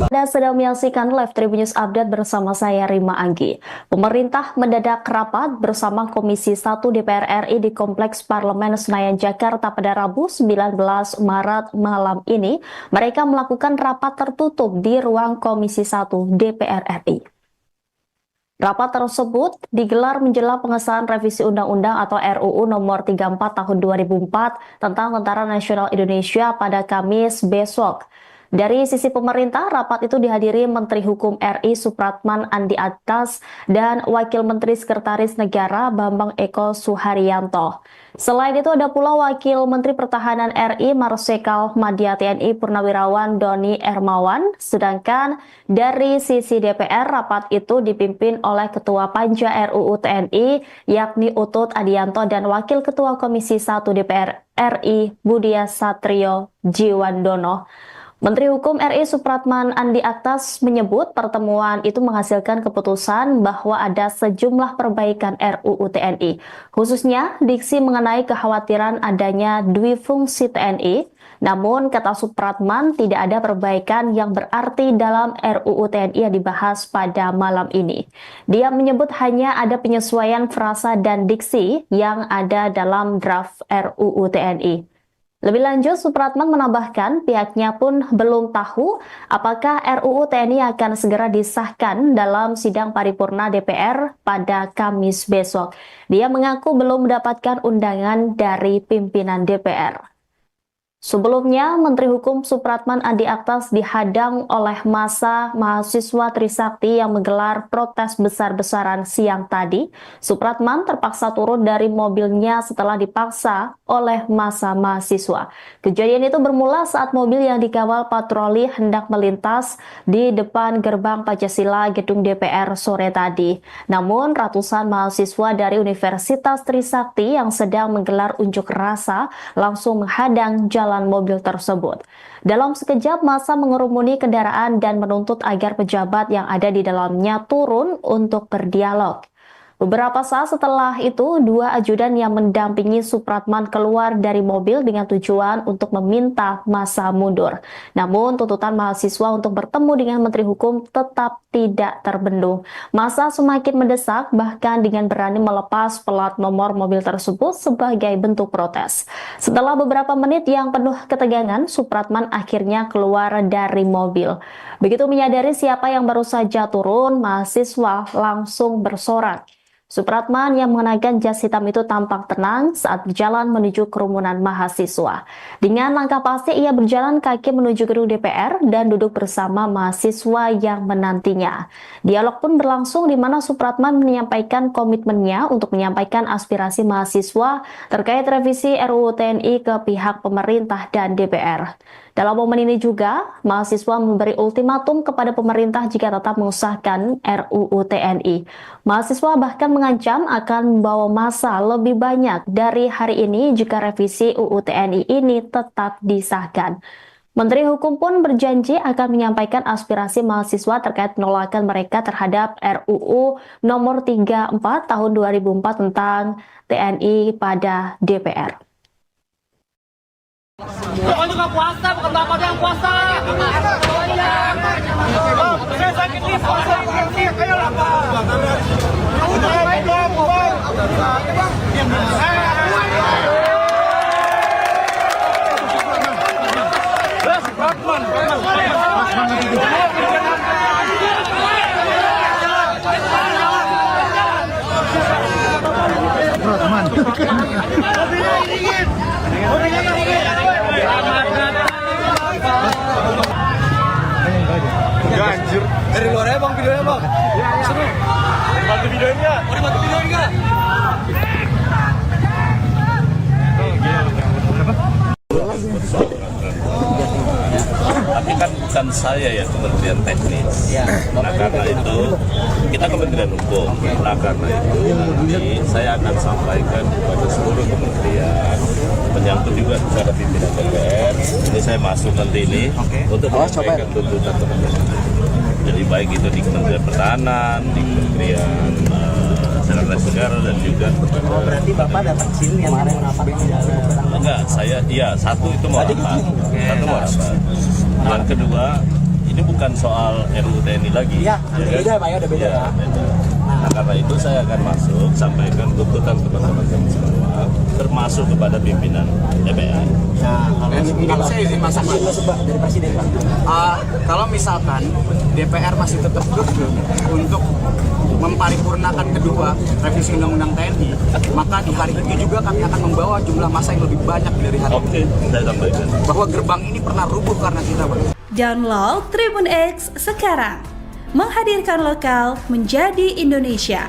Anda sedang menyaksikan live Tribun News Update bersama saya Rima Anggi. Pemerintah mendadak rapat bersama Komisi 1 DPR RI di Kompleks Parlemen Senayan Jakarta pada Rabu 19 Maret malam ini. Mereka melakukan rapat tertutup di ruang Komisi 1 DPR RI. Rapat tersebut digelar menjelang pengesahan revisi Undang-Undang atau RUU Nomor 34 Tahun 2004 tentang Tentara Nasional Indonesia pada Kamis besok. Dari sisi pemerintah, rapat itu dihadiri Menteri Hukum RI Supratman Andi Aktas dan Wakil Menteri Sekretaris Negara Bambang Eko Suharyanto. Selain itu ada pula Wakil Menteri Pertahanan RI Marsikal Madya TNI Purnawirawan Doni Ermawan, sedangkan dari sisi DPR rapat itu dipimpin oleh Ketua Panja RUU TNI yakni Utut Adianto dan Wakil Ketua Komisi 1 DPR RI Budia Satrio Jiwandono. Menteri Hukum RI Supratman Andi Aktas menyebut pertemuan itu menghasilkan keputusan bahwa ada sejumlah perbaikan RUU TNI, khususnya diksi mengenai kekhawatiran adanya duifungsi TNI. Namun, kata Supratman, tidak ada perbaikan yang berarti dalam RUU TNI yang dibahas pada malam ini. Dia menyebut hanya ada penyesuaian frasa dan diksi yang ada dalam draft RUU TNI. Lebih lanjut, Supratman menambahkan pihaknya pun belum tahu apakah RUU TNI akan segera disahkan dalam sidang paripurna DPR pada Kamis besok. Dia mengaku belum mendapatkan undangan dari pimpinan DPR. Sebelumnya, Menteri Hukum Supratman Andi Aktas dihadang oleh massa mahasiswa Trisakti yang menggelar protes besar-besaran siang tadi. Supratman terpaksa turun dari mobilnya setelah dipaksa oleh massa mahasiswa. Kejadian itu bermula saat mobil yang dikawal patroli hendak melintas di depan gerbang Pancasila gedung DPR sore tadi. Namun, ratusan mahasiswa dari Universitas Trisakti yang sedang menggelar unjuk rasa langsung menghadang jalan mobil tersebut. Dalam sekejap, massa mengerumuni kendaraan dan menuntut agar pejabat yang ada di dalamnya turun untuk berdialog. Beberapa saat setelah itu, dua ajudan yang mendampingi Supratman keluar dari mobil dengan tujuan untuk meminta massa mundur. Namun, tuntutan mahasiswa untuk bertemu dengan Menteri Hukum tetap tidak terbendung. Massa semakin mendesak, bahkan dengan berani melepas plat nomor mobil tersebut sebagai bentuk protes. Setelah beberapa menit yang penuh ketegangan, Supratman akhirnya keluar dari mobil. Begitu menyadari siapa yang baru saja turun, mahasiswa langsung bersorak. Supratman yang mengenakan jas hitam itu tampak tenang saat berjalan menuju kerumunan mahasiswa. Dengan langkah pasti ia berjalan kaki menuju gedung DPR dan duduk bersama mahasiswa yang menantinya. Dialog pun berlangsung di mana Supratman menyampaikan komitmennya untuk menyampaikan aspirasi mahasiswa terkait revisi RUU TNI ke pihak pemerintah dan DPR. Dalam momen ini juga, mahasiswa memberi ultimatum kepada pemerintah jika tetap mengesahkan RUU TNI. Mahasiswa bahkan mengancam akan membawa massa lebih banyak dari hari ini jika revisi UU TNI ini tetap disahkan. Menteri Hukum pun berjanji akan menyampaikan aspirasi mahasiswa terkait penolakan mereka terhadap RUU Nomor 34 Tahun 2004 tentang TNI pada DPR.
Bapak juga puasa, bukan bapak yang puasa. Saya sakit nih, puasa. Ayo lah, Pak.
Anjir. Dari luar ya bang videonya bang. Seru. Bantu videonya. Mau dibantu videoin nggak?
saya ya Kementerian Teknis. Nah karena itu kita Kementerian Hukum. Nah karena itu nanti saya akan sampaikan kepada seluruh kementerian menyangkut juga kepada pimpinan DPR. Ini saya masuk nanti ini untuk menyampaikan tuntutan teman-teman. Jadi baik itu di Kementerian Pertahanan, di Kementerian Sekretaris Negara dan juga.
Oh, berarti Bapak datang ke sini yang kemarin rapat
Enggak, saya iya satu itu mau rapat, satu mau rapat. Dan kedua, ini bukan soal RUU TNI lagi.
Iya, udah beda Pak ya, udah beda ya.
Beda. Nah karena itu saya akan masuk sampaikan tuntutan teman-teman kami semua, termasuk kepada pimpinan DPR.
Nah,
Kalau saya izin masuk Pak.
dari Presiden Pak.
Kalau misalkan DPR masih tetap kekeh untuk memparipurnakan kedua revisi undang-undang TNI, maka di hari ini juga kami akan membawa jumlah massa yang lebih banyak dari hari ini.
Oke, saya sampaikan.
Bahwa gerbang ini pernah rubuh karena kita, Pak.
Download Tribun X sekarang. Menghadirkan lokal menjadi Indonesia.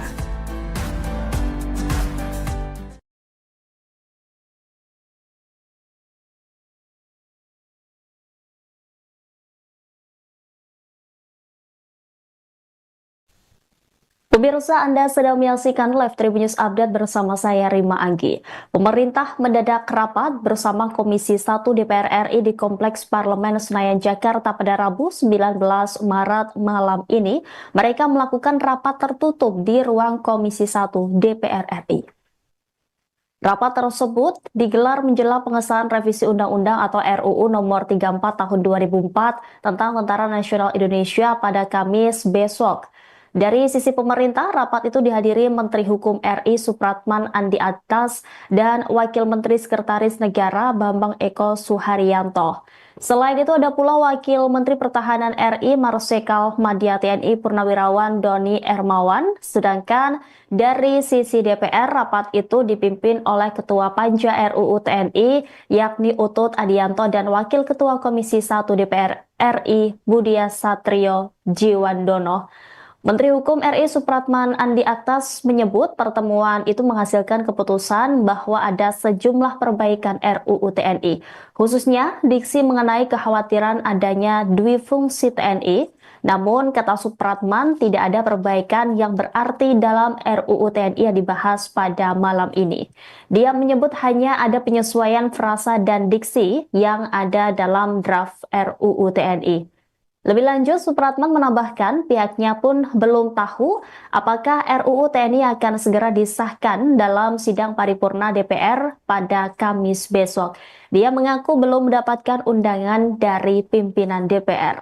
Pemirsa, Anda sedang menyaksikan live Tribun News Update bersama saya Rima Anggi. Pemerintah mendadak rapat bersama Komisi 1 DPR RI di Kompleks Parlemen Senayan Jakarta pada Rabu 19 Maret malam ini. Mereka melakukan rapat tertutup di ruang Komisi 1 DPR RI. Rapat tersebut digelar menjelang pengesahan revisi Undang-Undang atau RUU Nomor 34 Tahun 2004 tentang Tentara Nasional Indonesia pada Kamis besok. Dari sisi pemerintah, rapat itu dihadiri Menteri Hukum RI Supratman Andi Aktas dan Wakil Menteri Sekretaris Negara Bambang Eko Suharyanto. Selain itu ada pula Wakil Menteri Pertahanan RI Marsikal Madya TNI Purnawirawan Doni Ermawan, sedangkan dari sisi DPR rapat itu dipimpin oleh Ketua Panja RUU TNI yakni Utut Adianto dan Wakil Ketua Komisi 1 DPR RI Budia Satrio Jiwandono. Menteri Hukum RI Supratman Andi Aktas menyebut pertemuan itu menghasilkan keputusan bahwa ada sejumlah perbaikan RUU TNI, khususnya diksi mengenai kekhawatiran adanya duifungsi TNI. Namun, kata Supratman, tidak ada perbaikan yang berarti dalam RUU TNI yang dibahas pada malam ini. Dia menyebut hanya ada penyesuaian frasa dan diksi yang ada dalam draft RUU TNI. Lebih lanjut, Supratman menambahkan pihaknya pun belum tahu apakah RUU TNI akan segera disahkan dalam sidang paripurna DPR pada Kamis besok. Dia mengaku belum mendapatkan undangan dari pimpinan DPR.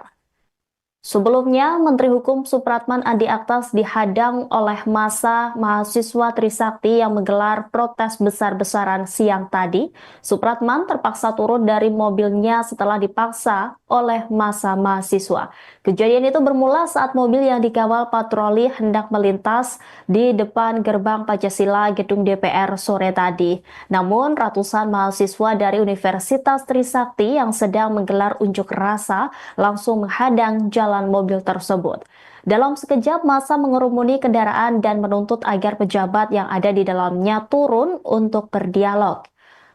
Sebelumnya, Menteri Hukum Supratman Andi Aktas dihadang oleh massa mahasiswa Trisakti yang menggelar protes besar-besaran siang tadi. Supratman terpaksa turun dari mobilnya setelah dipaksa oleh massa mahasiswa. Kejadian itu bermula saat mobil yang dikawal patroli hendak melintas di depan gerbang Pancasila gedung DPR sore tadi. Namun, ratusan mahasiswa dari Universitas Trisakti yang sedang menggelar unjuk rasa langsung menghadang jalan mobil tersebut. Dalam sekejap, massa mengerumuni kendaraan dan menuntut agar pejabat yang ada di dalamnya turun untuk berdialog.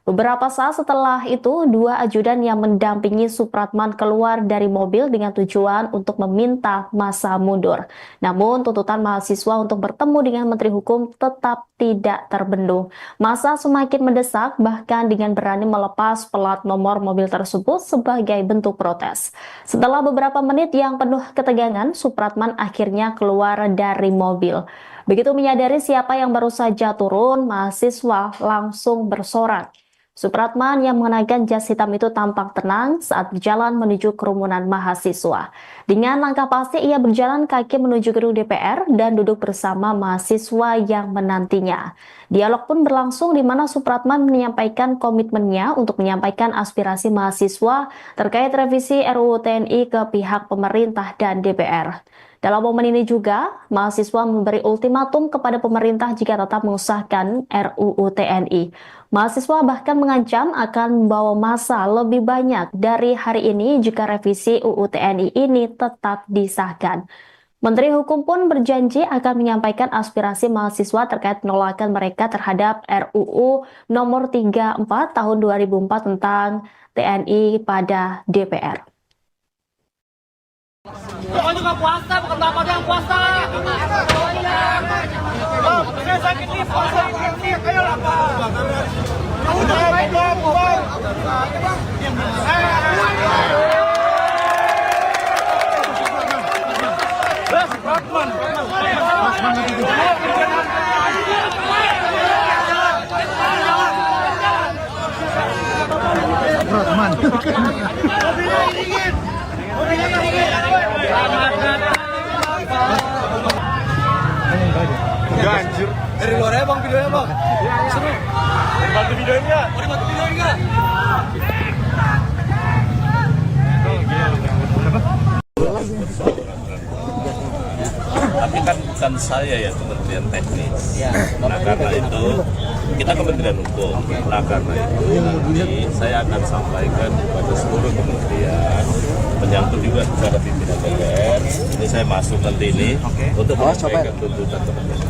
Beberapa saat setelah itu, dua ajudan yang mendampingi Supratman keluar dari mobil dengan tujuan untuk meminta massa mundur. Namun, tuntutan mahasiswa untuk bertemu dengan Menteri Hukum tetap tidak terbendung. Massa semakin mendesak, bahkan dengan berani melepas plat nomor mobil tersebut sebagai bentuk protes. Setelah beberapa menit yang penuh ketegangan, Supratman akhirnya keluar dari mobil. Begitu menyadari siapa yang baru saja turun, mahasiswa langsung bersorak. Supratman yang mengenakan jas hitam itu tampak tenang saat berjalan menuju kerumunan mahasiswa. Dengan langkah pasti ia berjalan kaki menuju gedung DPR dan duduk bersama mahasiswa yang menantinya. Dialog pun berlangsung di mana Supratman menyampaikan komitmennya untuk menyampaikan aspirasi mahasiswa terkait revisi RUU TNI ke pihak pemerintah dan DPR. Dalam momen ini juga, mahasiswa memberi ultimatum kepada pemerintah jika tetap mengesahkan RUU TNI. Mahasiswa bahkan mengancam akan membawa massa lebih banyak dari hari ini jika revisi UU TNI ini tetap disahkan. Menteri Hukum pun berjanji akan menyampaikan aspirasi mahasiswa terkait penolakan mereka terhadap RUU Nomor 34 Tahun 2004 tentang TNI pada DPR.
Bapak juga puasa, bukan bapak yang puasa. Bang, saya sakit nih, puasa nih, ayo lah Pak. Baik, Bang, Bang.
Ganjir. Dari luar ya bang videonya bang. Iya seru. Bantu videoin nggak? Mau dibantu videoin nggak?
Tapi kan bukan saya ya Kementerian Teknis. Nah karena itu kita Kementerian Hukum. Nah karena itu nanti saya akan sampaikan kepada seluruh kementerian menyangkut juga kepada pimpinan DPR. Ini saya masuk nanti ini untuk menyampaikan tuntutan teman-teman.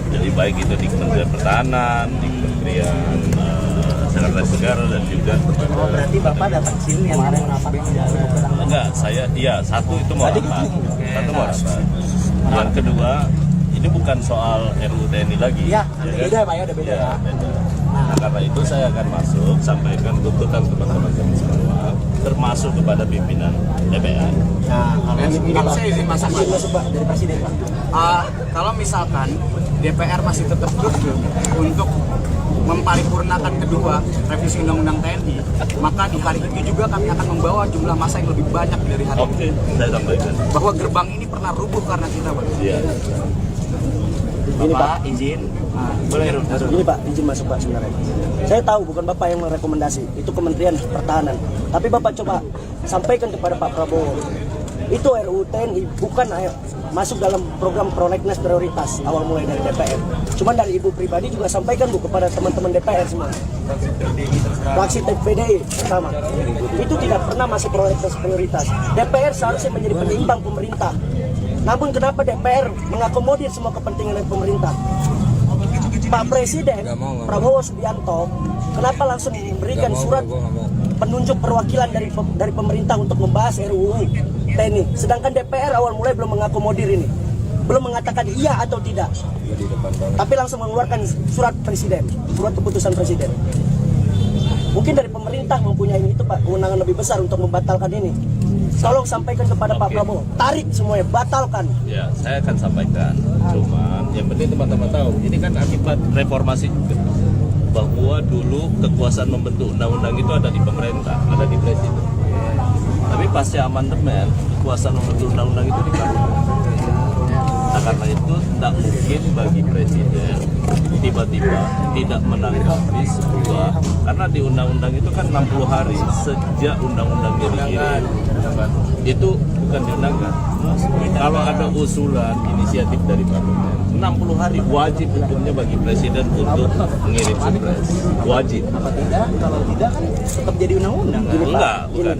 Jadi baik itu di Kementerian Pertahanan, di Kementerian Sekretaris Negara dan juga
Berarti Bapak datang sini yang ada rapat
enggak, saya iya satu itu mau rapat. Satu mau rapat. Yang kedua, ini bukan soal RUU TNI lagi.
Iya,
kan?
beda Pak ya, udah beda ya.
Beda. Nah, karena itu saya akan masuk sampaikan tuntutan teman-teman kami semua, termasuk kepada pimpinan DPR.
Nah, kalau
saya izin masuk
izin masuk Pak dari Presiden Pak.
Kalau misalkan DPR masih tetap kekeh untuk memparipurnakan kedua revisi Undang-Undang TNI, maka di hari itu juga kami akan membawa jumlah massa yang lebih banyak dari hari
Oke,
ini.
saya sampaikan.
Bahwa gerbang ini pernah rubuh karena kita, Pak.
Iya.
Ini Pak,
izin.
Boleh.
ini Pak, izin masuk Pak sebenarnya. Saya tahu bukan Bapak yang merekomendasi, itu Kementerian Pertahanan. Tapi Bapak coba sampaikan kepada Pak Prabowo. Itu RUU TNI bukan masuk dalam program prolegnas prioritas awal mulai dari DPR. Cuman dari Ibu pribadi juga sampaikan Bu kepada teman-teman DPR semua. Fraksi PDI pertama. Itu tidak pernah masuk prolegnas prioritas. DPR seharusnya menjadi penyeimbang pemerintah. Namun kenapa DPR mengakomodir semua kepentingan dari pemerintah? Pak Presiden Prabowo Subianto kenapa langsung memberikan surat penunjuk perwakilan dari pemerintah untuk membahas RUU TNI, sedangkan DPR awal mulai belum mengakomodir ini, belum mengatakan iya atau tidak, tapi langsung mengeluarkan surat presiden, surat keputusan presiden. Mungkin dari pemerintah mempunyai itu Pak, kewenangan lebih besar untuk membatalkan ini. Tolong sampaikan kepada Pak Prabowo, tarik semuanya, batalkan.
Ya, saya akan sampaikan. Cuman yang penting teman-teman tahu, ini kan akibat reformasi juga. Bahwa dulu kekuasaan membentuk undang-undang itu ada di pemerintah, ada di presiden. Tapi pasca amandemen, kekuasaan membentuk undang-undang itu di parlemen. Nah karena itu tidak mungkin bagi presiden tiba-tiba tidak menanggapi sebuah, karena di undang-undang itu kan 60 hari sejak undang-undang dikirim, itu bukan diundangkan. Kalau ada usulan inisiatif dari parlemen, 60 hari wajib hukumnya bagi presiden untuk mengirim surprise, wajib.
Apa tidak? Kalau tidak kan tetap jadi undang-undang.
Enggak, bukan.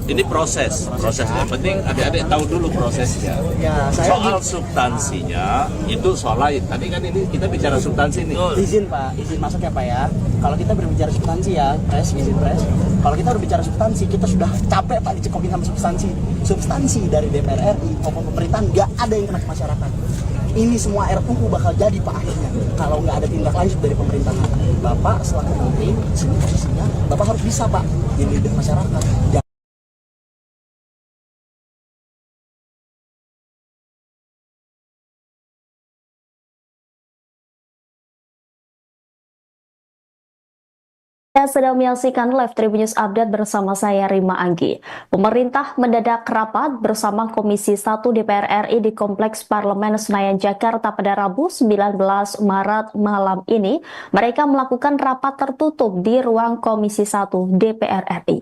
Ini proses. Yang penting adik-adik tahu dulu prosesnya.
Ya, saya
Soal substansinya itu soal lain. Tadi kan ini kita bicara substansi nih.
izin Pak, izin masuk ya Pak ya. Kalau kita berbicara substansi ya, izin pres. Kalau kita berbicara substansi, kita sudah capek Pak dicekokin sama substansi. Substansi dari DPR RI maupun pemerintahan nggak ada yang kena ke masyarakat. Ini semua RUU bakal jadi Pak akhirnya. Kalau nggak ada tindak lanjut dari pemerintah, Bapak selaku menteri, sini posisinya, Bapak harus bisa Pak jadi leader masyarakat.
Anda sedang menyaksikan live Tribun News Update bersama saya Rima Anggi. Pemerintah mendadak rapat bersama Komisi 1 DPR RI di Kompleks Parlemen Senayan Jakarta pada Rabu 19 Maret malam ini. Mereka melakukan rapat tertutup di ruang Komisi 1 DPR RI.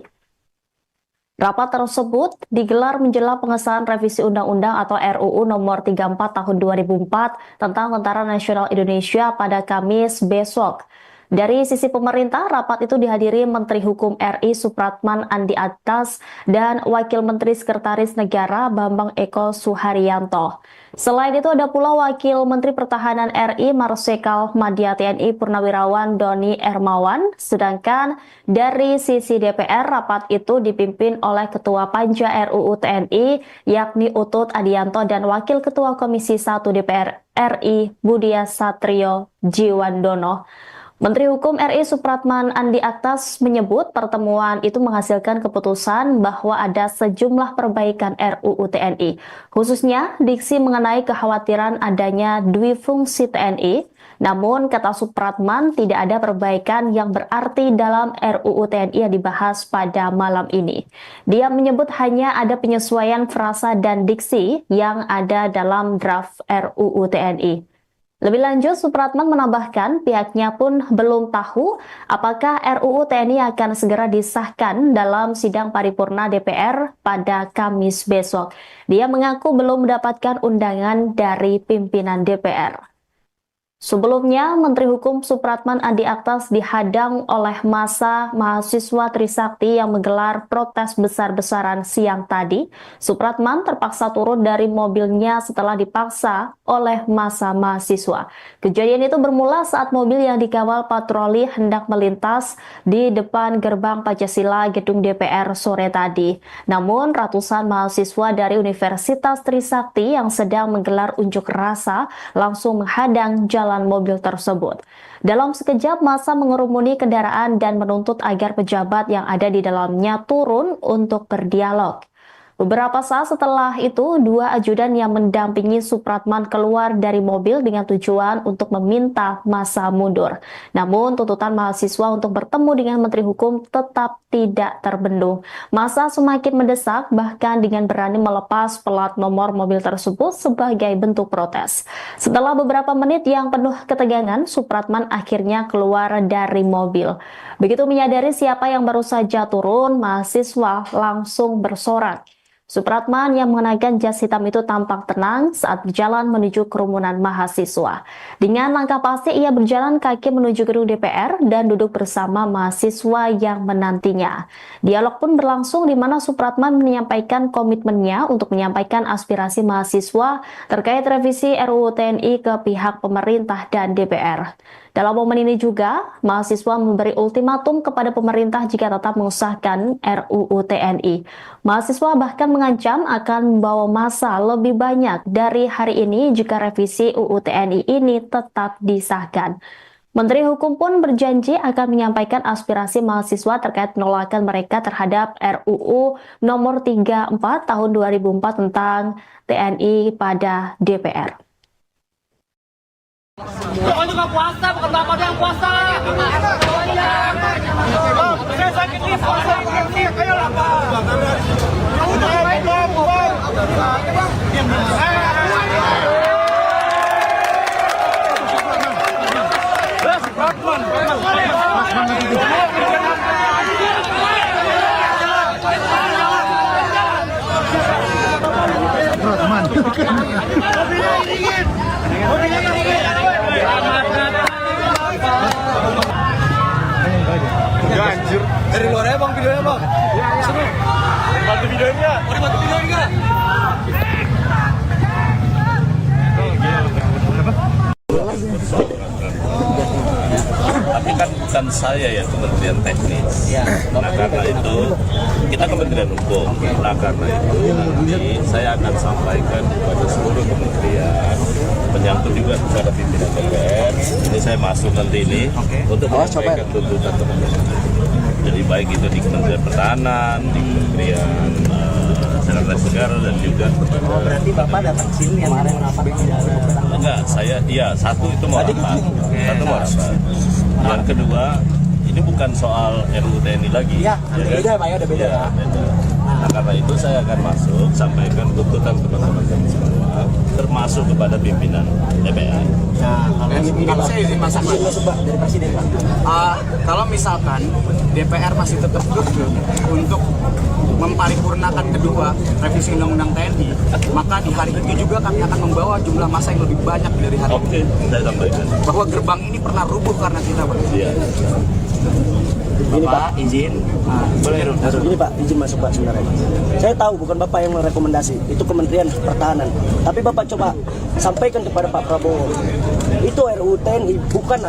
Rapat tersebut digelar menjelang pengesahan revisi Undang-Undang atau RUU Nomor 34 Tahun 2004 tentang Tentara Nasional Indonesia pada Kamis besok. Dari sisi pemerintah, rapat itu dihadiri Menteri Hukum RI Supratman Andi Aktas dan Wakil Menteri Sekretaris Negara Bambang Eko Suharyanto. Selain itu ada pula Wakil Menteri Pertahanan RI Marsikal Madya TNI Purnawirawan Doni Hermawan, sedangkan dari sisi DPR rapat itu dipimpin oleh Ketua Panja RUU TNI yakni Utut Adianto dan Wakil Ketua Komisi 1 DPR RI Budia Satrio Jiwandono. Menteri Hukum RI Supratman Andi Aktas menyebut pertemuan itu menghasilkan keputusan bahwa ada sejumlah perbaikan RUU TNI, khususnya diksi mengenai kekhawatiran adanya duifungsi TNI. Namun, kata Supratman, tidak ada perbaikan yang berarti dalam RUU TNI yang dibahas pada malam ini. Dia menyebut hanya ada penyesuaian frasa dan diksi yang ada dalam draft RUU TNI. Lebih lanjut, Supratman menambahkan pihaknya pun belum tahu apakah RUU TNI akan segera disahkan dalam sidang paripurna DPR pada Kamis besok. Dia mengaku belum mendapatkan undangan dari pimpinan DPR. Sebelumnya, Menteri Hukum Supratman Andi Aktas dihadang oleh massa mahasiswa Trisakti yang menggelar protes besar-besaran siang tadi. Supratman terpaksa turun dari mobilnya setelah dipaksa oleh massa mahasiswa. Kejadian itu bermula saat mobil yang dikawal patroli hendak melintas di depan gerbang Pancasila gedung DPR sore tadi. Namun, ratusan mahasiswa dari Universitas Trisakti yang sedang menggelar unjuk rasa langsung menghadang jalan mobil tersebut. Dalam sekejap, massa mengerumuni kendaraan dan menuntut agar pejabat yang ada di dalamnya turun untuk berdialog. Beberapa saat setelah itu, dua ajudan yang mendampingi Supratman keluar dari mobil dengan tujuan untuk meminta massa mundur. Namun, tuntutan mahasiswa untuk bertemu dengan Menteri Hukum tetap tidak terbendung. Massa semakin mendesak, bahkan dengan berani melepas plat nomor mobil tersebut sebagai bentuk protes. Setelah beberapa menit yang penuh ketegangan, Supratman akhirnya keluar dari mobil. Begitu menyadari siapa yang baru saja turun, mahasiswa langsung bersorak. Supratman yang mengenakan jas hitam itu tampak tenang saat berjalan menuju kerumunan mahasiswa. Dengan langkah pasti ia berjalan kaki menuju gedung DPR dan duduk bersama mahasiswa yang menantinya. Dialog pun berlangsung di mana Supratman menyampaikan komitmennya untuk menyampaikan aspirasi mahasiswa terkait revisi RUU TNI ke pihak pemerintah dan DPR. Dalam momen ini juga, mahasiswa memberi ultimatum kepada pemerintah jika tetap mengesahkan RUU TNI. Mahasiswa bahkan mengancam akan membawa massa lebih banyak dari hari ini jika revisi UU TNI ini tetap disahkan. Menteri Hukum pun berjanji akan menyampaikan aspirasi mahasiswa terkait penolakan mereka terhadap RUU nomor 34 tahun 2004 tentang TNI pada DPR.
Bapak juga puasa, bukan bapak yang puasa. Saya sakit nih, puasa. Ayolah, Pak.
Ya anjir. Dari luar bang videonya bang. Iya. Seru. Bantu videonya. Mau dibantu videoin nggak?
Tapi kan bukan saya ya Kementerian Teknis. Nah karena itu kita Kementerian Hukum. Nah karena itu nanti saya akan sampaikan kepada seluruh kementerian, menyangkut juga kepada pimpinan DPR. Ini saya masuk nanti ini untuk menyampaikan tuntutan teman-teman. Jadi baik itu di Kementerian Pertahanan, di Kementerian Sekretaris Negara dan juga.
Berarti Bapak datang sini kemarin rapat tidak ada?
Enggak, saya iya satu itu mau rapat, satu mau rapat. Yang kedua, ini bukan soal RUU TNI lagi.
Iya, beda Pak ya, udah beda ya.
Beda.
Nah
Nah, karena itu saya akan masuk, sampaikan tuntutan teman-teman kami semua, termasuk kepada pimpinan DPR.
Nah,
Kalau saya izin masuk Pak.
Masuk Pak dari presiden Pak.
Kalau misalkan DPR masih tetap kekeh untuk memparipurnakan kedua revisi undang-undang TNI, maka di hari itu juga kami akan membawa jumlah massa yang lebih banyak dari hari ini.
Oke, saya sampaikan.
Bahwa gerbang ini pernah rubuh karena kita Pak.
Iya.
Ini Pak,
izin.
Boleh
ini Pak, izin masuk Pak sebenarnya. Saya tahu bukan Bapak yang merekomendasi, itu Kementerian Pertahanan. Tapi Bapak coba sampaikan kepada Pak Prabowo. Itu RUU TNI bukan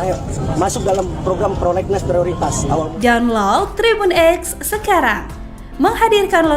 masuk dalam program prolegnas prioritas awal.
Download Tribun X sekarang. Menghadirkan